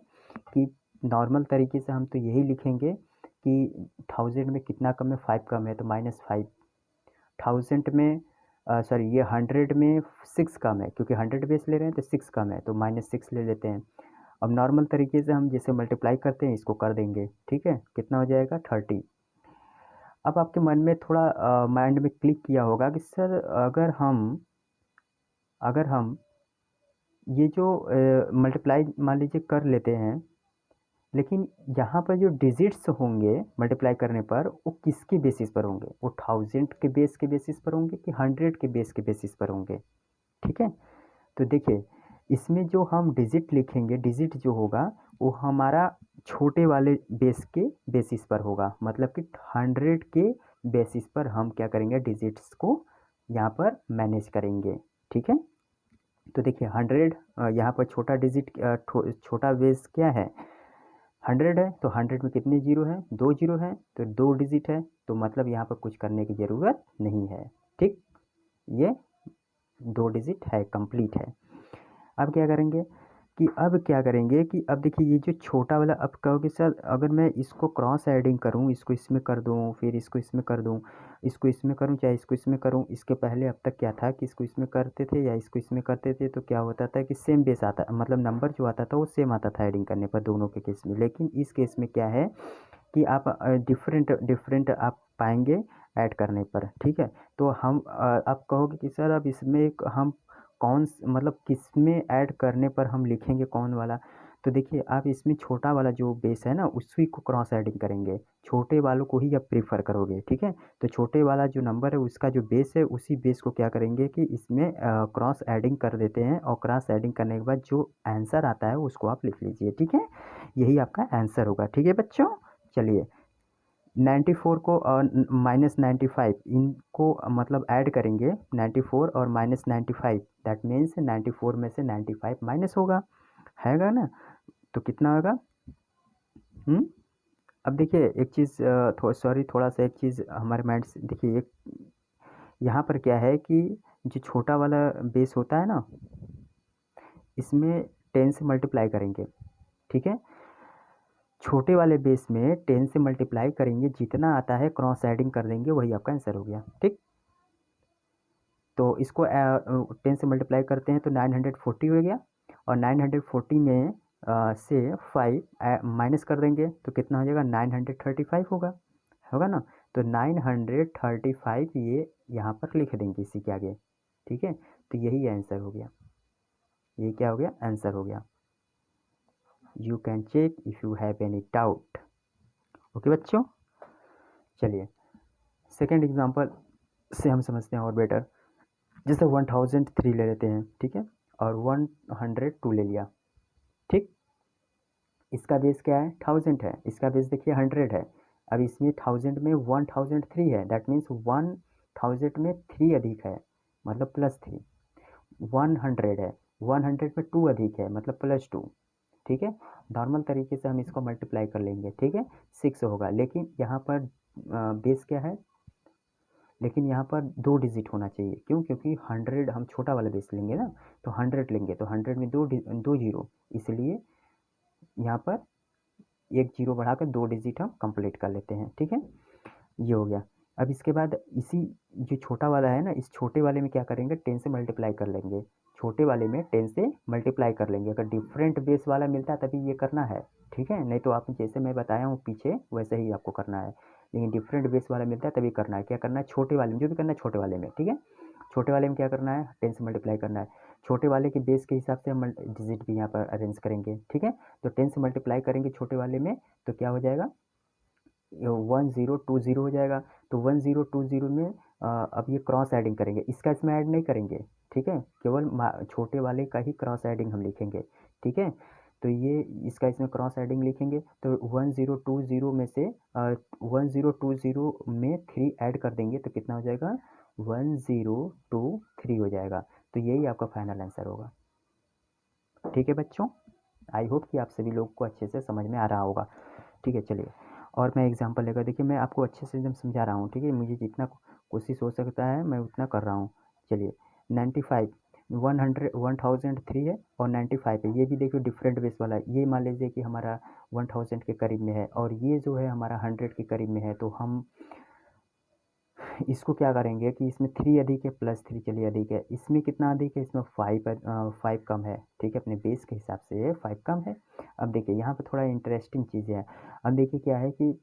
कि नॉर्मल तरीके से हम तो यही लिखेंगे कि 1000 में कितना कम है, 5 कम है, तो -5। 1000 में सॉरी ये 100 में 6 कम है, क्योंकि 100 बेस ले रहे हैं तो 6 कम है, तो -6 ले लेते हैं। अब नॉर्मल तरीके से हम जैसे मल्टीप्लाई करते हैं इसको कर देंगे। ठीक है, कितना हो जाएगा, 30। अब आपके मन में थोड़ा माइंड में क्लिक किया होगा कि सर अगर हम ये जो मल्टीप्लाई मान लीजिए कर लेते हैं, लेकिन यहाँ पर जो डिजिट्स होंगे मल्टीप्लाई करने पर वो किसके बेसिस पर होंगे, वो 1000 के बेस के बेसिस पर होंगे कि 100 के बेस के बेसिस पर होंगे। ठीक है, तो देखिए इसमें जो हम डिजिट लिखेंगे, डिजिट जो होगा वो हमारा छोटे वाले बेस के बेसिस पर होगा, मतलब कि 100 के बेसिस पर हम क्या करेंगे, डिजिट्स को यहाँ पर मैनेज करेंगे। ठीक है, तो देखिए 100 यहाँ पर छोटा डिजिट छोटा बेस क्या है, 100 है, तो 100 में कितने जीरो हैं, 2 जीरो हैं, तो 2 डिजिट है, तो मतलब यहाँ पर कुछ करने की ज़रूरत नहीं है। ठीक, ये 2 डिजिट है, कंप्लीट है। अब क्या करेंगे कि अब देखिए ये जो छोटा वाला, अब कहोगे सर अगर मैं इसको क्रॉस एडिंग करूँ, इसको इसमें कर दूँ, फिर इसको इसमें कर दूँ, इसको इसमें करूँ चाहे इसको इसमें करूँ, इसके पहले अब तक क्या था कि इसको इसमें करते थे या इसको इसमें करते थे, तो क्या होता था कि सेम बेस आता, मतलब नंबर जो आता था वो सेम आता था एडिंग करने पर दोनों के केस में। लेकिन इस केस में क्या है कि आप डिफरेंट डिफरेंट आप पाएंगे ऐड करने पर। ठीक है, तो हम आप कहोगे कि सर अब इसमें हम मतलब किस में ऐड करने पर हम लिखेंगे कौन वाला, तो देखिए आप इसमें छोटा वाला जो बेस है ना उसी को क्रॉस एडिंग करेंगे, छोटे वालों को ही आप प्रीफर करोगे। ठीक है, तो छोटे वाला जो नंबर है उसका जो बेस है उसी बेस को क्या करेंगे कि इसमें क्रॉस एडिंग कर देते हैं, और क्रॉस एडिंग करने के बाद जो आंसर आता है उसको आप लिख लीजिए। ठीक है, यही आपका आंसर होगा। ठीक है बच्चों, चलिए 94 को और -95 इनको मतलब ऐड करेंगे, 94 और -95, दैट मीन्स 94 में से 95 माइनस होगा, हैगा ना, तो कितना होगा। अब देखिए एक चीज़ थोड़ा सा एक चीज़ हमारे माइंड से देखिए, एक यहाँ पर क्या है कि जो छोटा वाला बेस होता है ना इसमें 10 से मल्टीप्लाई करेंगे। ठीक है, छोटे वाले बेस में 10 से मल्टीप्लाई करेंगे, जितना आता है क्रॉस एडिंग कर देंगे, वही आपका आंसर हो गया। ठीक, तो इसको 10 से मल्टीप्लाई करते हैं तो 940 हो गया, और 940 में से 5 माइनस कर देंगे तो कितना हो जाएगा, 935 होगा ना, तो 935 ये यहाँ पर लिख देंगे इसी के आगे। ठीक है, तो यही आंसर हो गया, ये क्या हो गया, आंसर हो गया। You can check if you have any doubt. Okay बच्चों, चलिए सेकेंड एग्जांपल से हम समझते हैं और बेटर। जैसे 1003 ले लेते हैं, ठीक है, और 102 ले लिया। ठीक, इसका बेस क्या है, 1000 है, इसका बेस देखिए 100 है। अब इसमें 1000 में 1003 है, दैट मीन्स 1000 में 3 अधिक है, मतलब +3। 100 है, 100 में 2 अधिक है, मतलब +2। ठीक है, नॉर्मल तरीके से हम इसको मल्टीप्लाई कर लेंगे। ठीक है, 6 होगा, लेकिन यहाँ पर बेस क्या है, लेकिन यहाँ पर 2 डिजिट होना चाहिए। क्यों, क्योंकि 100 हम छोटा वाला बेस लेंगे ना, तो 100 लेंगे, तो 100 में दो जीरो, इसलिए यहाँ पर एक जीरो बढ़ाकर 2 डिजिट हम कंप्लीट कर लेते हैं। ठीक है, ये हो गया। अब इसके बाद इसी जो छोटा वाला है ना, इस छोटे वाले में क्या करेंगे, 10 से मल्टीप्लाई कर लेंगे, छोटे वाले में 10 से मल्टीप्लाई कर लेंगे। अगर डिफरेंट बेस वाला मिलता है तभी ये करना है। ठीक है, नहीं तो आप जैसे मैं बताया हूँ पीछे वैसे ही आपको करना है, लेकिन डिफरेंट बेस वाला मिलता है तभी करना है। क्या करना है, छोटे वाले में जो भी करना है छोटे वाले में। ठीक है, छोटे वाले में क्या करना है, 10 से मल्टीप्लाई करना है, छोटे वाले के बेस के हिसाब से हम डिजिट भी यहाँ पर अरेंज करेंगे। ठीक है, तो 10 से मल्टीप्लाई करेंगे छोटे वाले में, तो क्या हो जाएगा, 1020 हो जाएगा। तो 1020 में अब ये क्रॉस एडिंग करेंगे, इसका इसमें ऐड नहीं करेंगे। ठीक है, केवल छोटे वाले का ही क्रॉस एडिंग हम लिखेंगे। ठीक है, तो ये इसका इसमें क्रॉस एडिंग लिखेंगे, तो 1020 में से 1020 में 3 ऐड कर देंगे तो कितना हो जाएगा, 1023 हो जाएगा। तो यही आपका फाइनल आंसर होगा। ठीक है बच्चों, आई होप कि आप सभी लोग को अच्छे से समझ में आ रहा होगा। ठीक है, चलिए और मैं एग्जांपल लेकर, देखिए मैं आपको अच्छे से एकदम समझा रहा हूँ। ठीक है, मुझे जितना कोशिश हो सकता है मैं उतना कर रहा हूँ। चलिए 95 1003 है और 95 है, ये भी देखिए डिफरेंट बेस वाला है। ये मान लीजिए कि हमारा 1000 के करीब में है, और ये जो है हमारा 100 के करीब में है, तो हम इसको क्या करेंगे कि इसमें 3 अधिक है, +3 चलिए अधिक है, इसमें कितना अधिक है, इसमें 5 कम है। ठीक है, अपने बेस के हिसाब से 5 कम है। अब देखिए यहाँ पर थोड़ा इंटरेस्टिंग चीज़ है। अब देखिए क्या है कि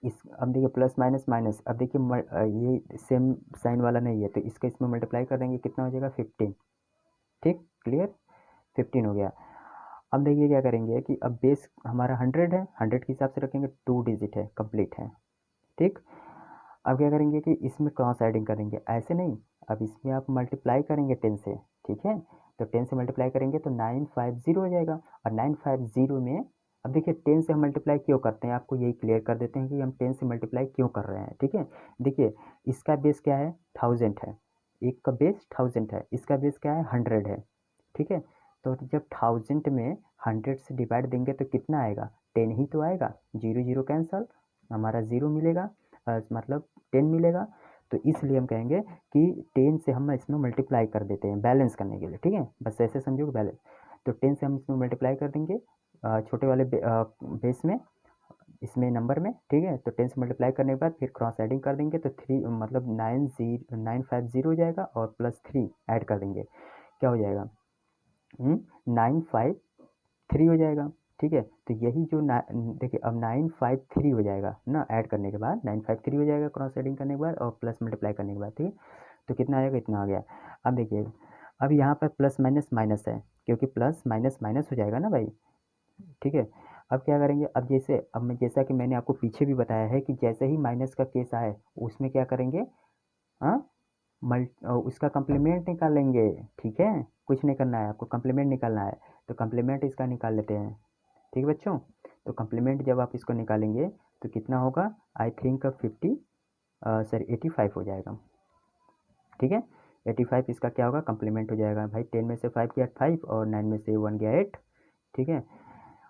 अब देखिए प्लस माइनस माइनस, अब देखिए ये सेम साइन वाला नहीं है, तो इसका इसमें मल्टीप्लाई कर देंगे, कितना हो जाएगा, 15। ठीक, क्लियर, 15 हो गया। अब देखिए क्या करेंगे कि अब बेस हमारा 100 है, 100 के हिसाब से रखेंगे, 2 डिजिट है, कंप्लीट है। ठीक, अब क्या करेंगे कि इसमें क्रॉस एडिंग करेंगे, ऐसे नहीं, अब इसमें आप मल्टीप्लाई करेंगे 10 से। ठीक है, तो 10 से मल्टीप्लाई करेंगे तो 950 हो जाएगा, और 950 में अब देखिए 10 से हम मल्टीप्लाई क्यों करते हैं, आपको यही क्लियर कर देते हैं कि हम 10 से मल्टीप्लाई क्यों कर रहे हैं। ठीक है, देखिए इसका बेस क्या है, 1000 है, एक का बेस 1000 है, इसका बेस क्या है, 100 है। ठीक है, तो जब 1000 में 100 से डिवाइड देंगे तो कितना आएगा, 10 ही तो आएगा, 0 0 कैंसल, हमारा 0 मिलेगा, मतलब 10 मिलेगा। तो इसलिए हम कहेंगे कि 10 से हम इसमें मल्टीप्लाई कर देते हैं बैलेंस करने के लिए। ठीक है, बस ऐसे समझो बैलेंस। तो 10 से हम इसमें मल्टीप्लाई कर देंगे छोटे वाले बेस में, इसमें नंबर में। ठीक है, तो 10 से मल्टीप्लाई करने के बाद फिर क्रॉस एडिंग कर देंगे तो 3 मतलब 950 हो जाएगा और +3 ऐड कर देंगे, क्या हो जाएगा, 953 हो जाएगा। ठीक है, तो यही जो देखिए अब 953 हो जाएगा ना, ऐड करने के बाद 953 हो जाएगा क्रॉस एडिंग करने के बाद और प्लस मल्टीप्लाई करने के बाद। ठीक है, तो कितना आएगा, इतना आ गया। अब देखिए अब यहाँ पर प्लस माइनस माइनस है, क्योंकि प्लस माइनस माइनस हो जाएगा ना भाई। ठीक है, अब क्या करेंगे, जैसा कि मैंने आपको पीछे भी बताया है कि जैसे ही माइनस का केस आए उसमें क्या करेंगे, हाँ उसका कंप्लीमेंट निकालेंगे। ठीक है, कुछ नहीं करना है आपको, कंप्लीमेंट निकालना है, तो कंप्लीमेंट इसका निकाल लेते हैं। ठीक है बच्चों, तो कंप्लीमेंट जब आप इसको निकालेंगे तो कितना होगा, आई थिंक 85 हो जाएगा। ठीक है, 85 इसका क्या होगा, कंप्लीमेंट हो जाएगा भाई। 10 में से 5 गया 5 और 9 में से 1 गया 8। ठीक है,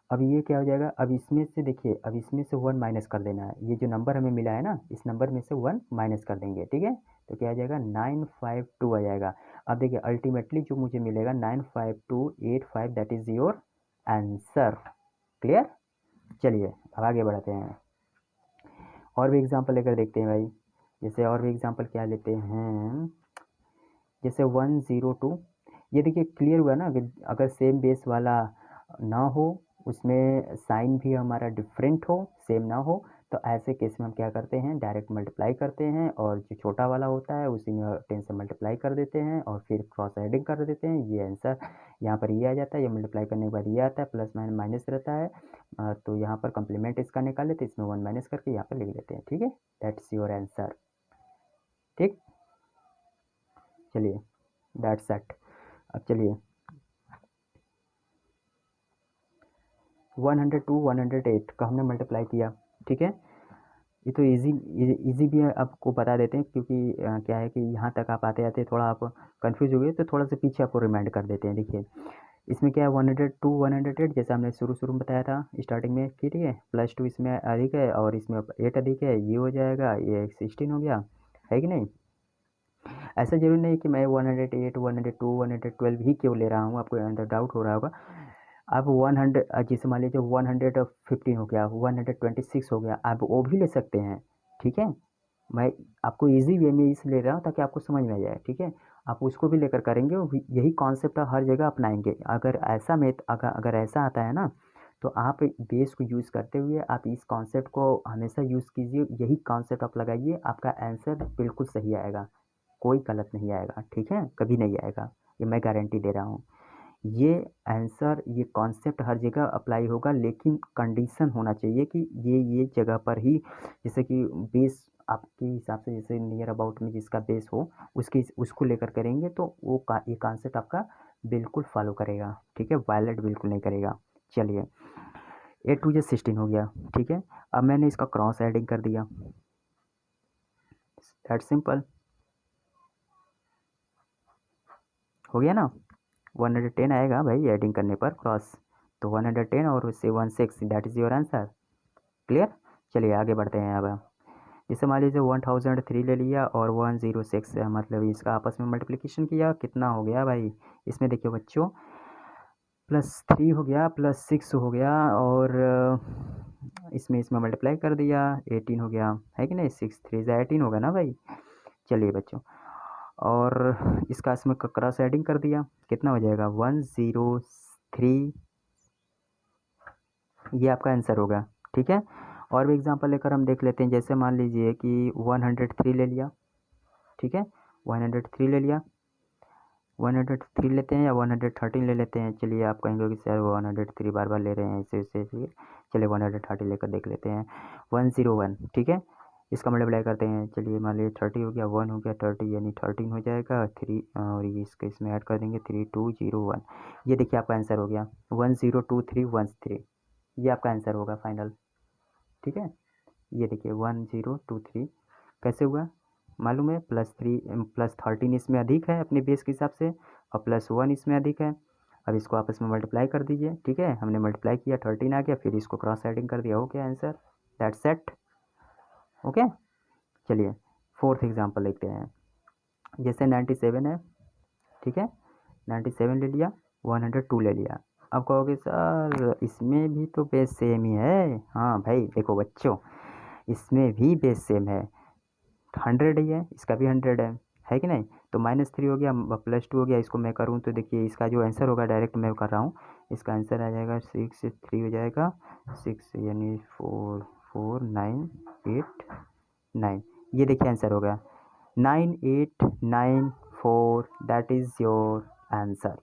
अब ये क्या हो जाएगा, अब इसमें से देखिए, अब इसमें से 1 माइनस कर देना है, ये जो नंबर हमें मिला है ना, इस नंबर में से 1 माइनस कर देंगे। ठीक है, तो क्या आ जाएगा, 952 आ जाएगा। अब देखिए अल्टीमेटली जो मुझे मिलेगा 95285, that is your answer. Clear, चलिए अब आगे बढ़ते हैं, और भी एग्जांपल लेकर देखते हैं भाई। जैसे और भी एग्जांपल क्या लेते हैं, जैसे 102, ये देखिए क्लियर हुआ ना कि अगर सेम बेस वाला ना हो, उसमें साइन भी हमारा डिफरेंट हो, सेम ना हो, तो ऐसे केस में हम क्या करते हैं, डायरेक्ट मल्टीप्लाई करते हैं और जो छोटा वाला होता है उसी में 10 से मल्टीप्लाई कर देते हैं और फिर क्रॉस एडिंग कर देते हैं। ये आंसर यहाँ पर ये आ जाता है, ये मल्टीप्लाई करने के बाद ये आता है, प्लस माइनस माइनस रहता है, तो यहाँ पर कंप्लीमेंट इसका निकाल लेते हैं, इसमें 1 माइनस करके यहाँ पर लिख लेते हैं। ठीक है, दैट्स योर आंसर। ठीक, चलिए दैट्स इट। अब चलिए 102 108 का हमने मल्टीप्लाई किया। ठीक है, ये तो इजी भी है, आपको बता देते हैं, क्योंकि क्या है कि यहाँ तक आप आते आते थोड़ा आप कंफ्यूज हो गए, तो थोड़ा सा पीछे आपको रिमाइंड कर देते हैं। देखिए इसमें क्या है, 102 108 जैसे हमने शुरू में बताया था स्टार्टिंग में, ठीक है, +2 इसमें अधिक है और इसमें 8 अधिक है, ये हो जाएगा, ये 16 हो गया, है कि नहीं। ऐसा जरूरी नहीं कि मैं 108 102 112 ही क्यों ले रहा हूँ, आपको अंदर डाउट हो रहा होगा। अब 100 जैसे मान लीजिए 115 हो गया, 126 हो गया, आप वो भी ले सकते हैं। ठीक है, मैं आपको इजी वे में इसलिए ले रहा हूँ ताकि आपको समझ में आ जाए। ठीक है, आप उसको भी लेकर करेंगे, यही कॉन्सेप्ट हर जगह अपनाएंगे। अगर ऐसा आता है ना, तो आप बेस को यूज़ करते हुए आप इस कॉन्सेप्ट को हमेशा यूज़ कीजिए, यही कॉन्सेप्ट आप लगाइए, आपका आंसर बिल्कुल सही आएगा, कोई गलत नहीं आएगा। ठीक है, कभी नहीं आएगा, ये मैं गारंटी दे रहा हूँ। ये आंसर, ये कॉन्सेप्ट हर जगह अप्लाई होगा, लेकिन कंडीशन होना चाहिए कि ये जगह पर ही, जैसे कि बेस आपके हिसाब से जैसे नियर अबाउट में जिसका बेस हो उसको लेकर करेंगे तो ये कॉन्सेप्ट आपका बिल्कुल फॉलो करेगा। ठीक है, वायलेट बिल्कुल नहीं करेगा। चलिए 8 2 16 हो गया। ठीक है, अब मैंने इसका क्रॉस एडिंग कर दिया, दैट सिंपल हो गया ना। 110 आएगा भाई एडिंग करने पर क्रॉस, तो 110 और उससे 16, that is your answer. Clear, चलिए आगे बढ़ते हैं। अब जैसे मान लीजिए 1003 ले लिया और 106 मतलब इसका आपस में मल्टीप्लिकेशन किया, कितना हो गया भाई, इसमें देखिए बच्चों +3 हो गया, +6 हो गया और इसमें मल्टीप्लाई कर दिया, 18 हो गया, है कि नहीं, 6 3 18 होगा ना भाई। चलिए बच्चों, और इसका इसमें क्रॉस एडिंग कर दिया, कितना हो जाएगा, 103, ये आपका आंसर होगा। ठीक है, और भी एग्जांपल लेकर हम देख लेते हैं। जैसे मान लीजिए कि 103 ले लिया, ठीक है, 103 ले लिया, 103 लेते हैं या 113 ले लेते हैं। चलिए आप कहेंगे कि सर 103 बार बार ले रहे हैं, इसे चलिए 130 लेकर देख लेते हैं। 101, ठीक है, इसका मल्टीप्लाई करते हैं। चलिए मान लीजिए 30 हो गया, 1 हो गया, 30 यानी 13 हो जाएगा, 3 और ये इसमें ऐड कर देंगे 3201। ये देखिए आपका आंसर हो गया 102313। ये आपका आंसर होगा फाइनल। ठीक है, ये देखिए 1 0 2 3 कैसे हुआ मालूम है, +13 इसमें अधिक है अपने बेस के हिसाब से और +1 इसमें अधिक है। अब इसको आपस में मल्टीप्लाई कर दीजिए। ठीक है, हमने मल्टीप्लाई किया 13 आ गया, फिर इसको क्रॉस एडिंग कर दिया, हो गया आंसर, दैट्स सेट। ओके, चलिए 4th एग्जाम्पल देखते हैं। जैसे 97 है, ठीक है, 97 ले लिया, 102 ले लिया। अब कहोगे सर इसमें भी तो बेस सेम ही है। हाँ भाई देखो बच्चों, इसमें भी बेस सेम है, 100 ही है, इसका भी 100 है कि नहीं। तो -3 हो गया, +2 हो गया। इसको मैं करूँ तो देखिए इसका जो आंसर होगा, डायरेक्ट मैं कर रहा हूँ, इसका आंसर आ जाएगा 6 3 हो जाएगा 6 यानी 4 4 9 8 9। ये देखिए आंसर होगा 9894, दैट इज़ योर आंसर।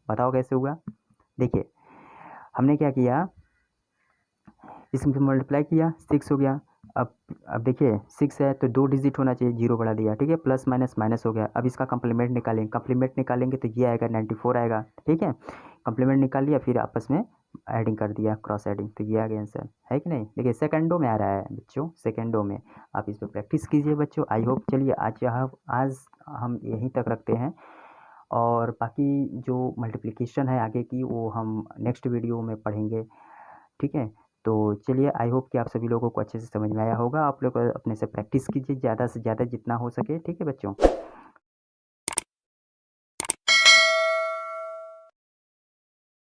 बताओ कैसे हुआ। देखिए हमने क्या किया, इसमें मल्टीप्लाई किया, 6 हो गया। अब देखिए 6 है तो 2 डिजिट होना चाहिए, 0 बढ़ा दिया। ठीक है, प्लस माइनस माइनस हो गया। अब इसका कंप्लीमेंट निकालेंगे, कंप्लीमेंट निकालेंगे तो ये आएगा 94 आएगा। ठीक है, कंप्लीमेंट निकाल लिया, फिर आपस में एडिंग कर दिया, क्रॉस एडिंग, तो ये आ गया आंसर, है कि नहीं। देखिए सेकंडों में आ रहा है बच्चों, सेकंडों में। आप इस पर प्रैक्टिस कीजिए बच्चों। आई होप, चलिए आज हम यहीं तक रखते हैं, और बाकी जो मल्टीप्लिकेशन है आगे की वो हम नेक्स्ट वीडियो में पढ़ेंगे। ठीक है, तो चलिए आई होप कि आप सभी लोगों को अच्छे से समझ में आया होगा। आप लोग अपने से प्रैक्टिस कीजिए ज़्यादा से ज़्यादा जितना हो सके। ठीक है बच्चों।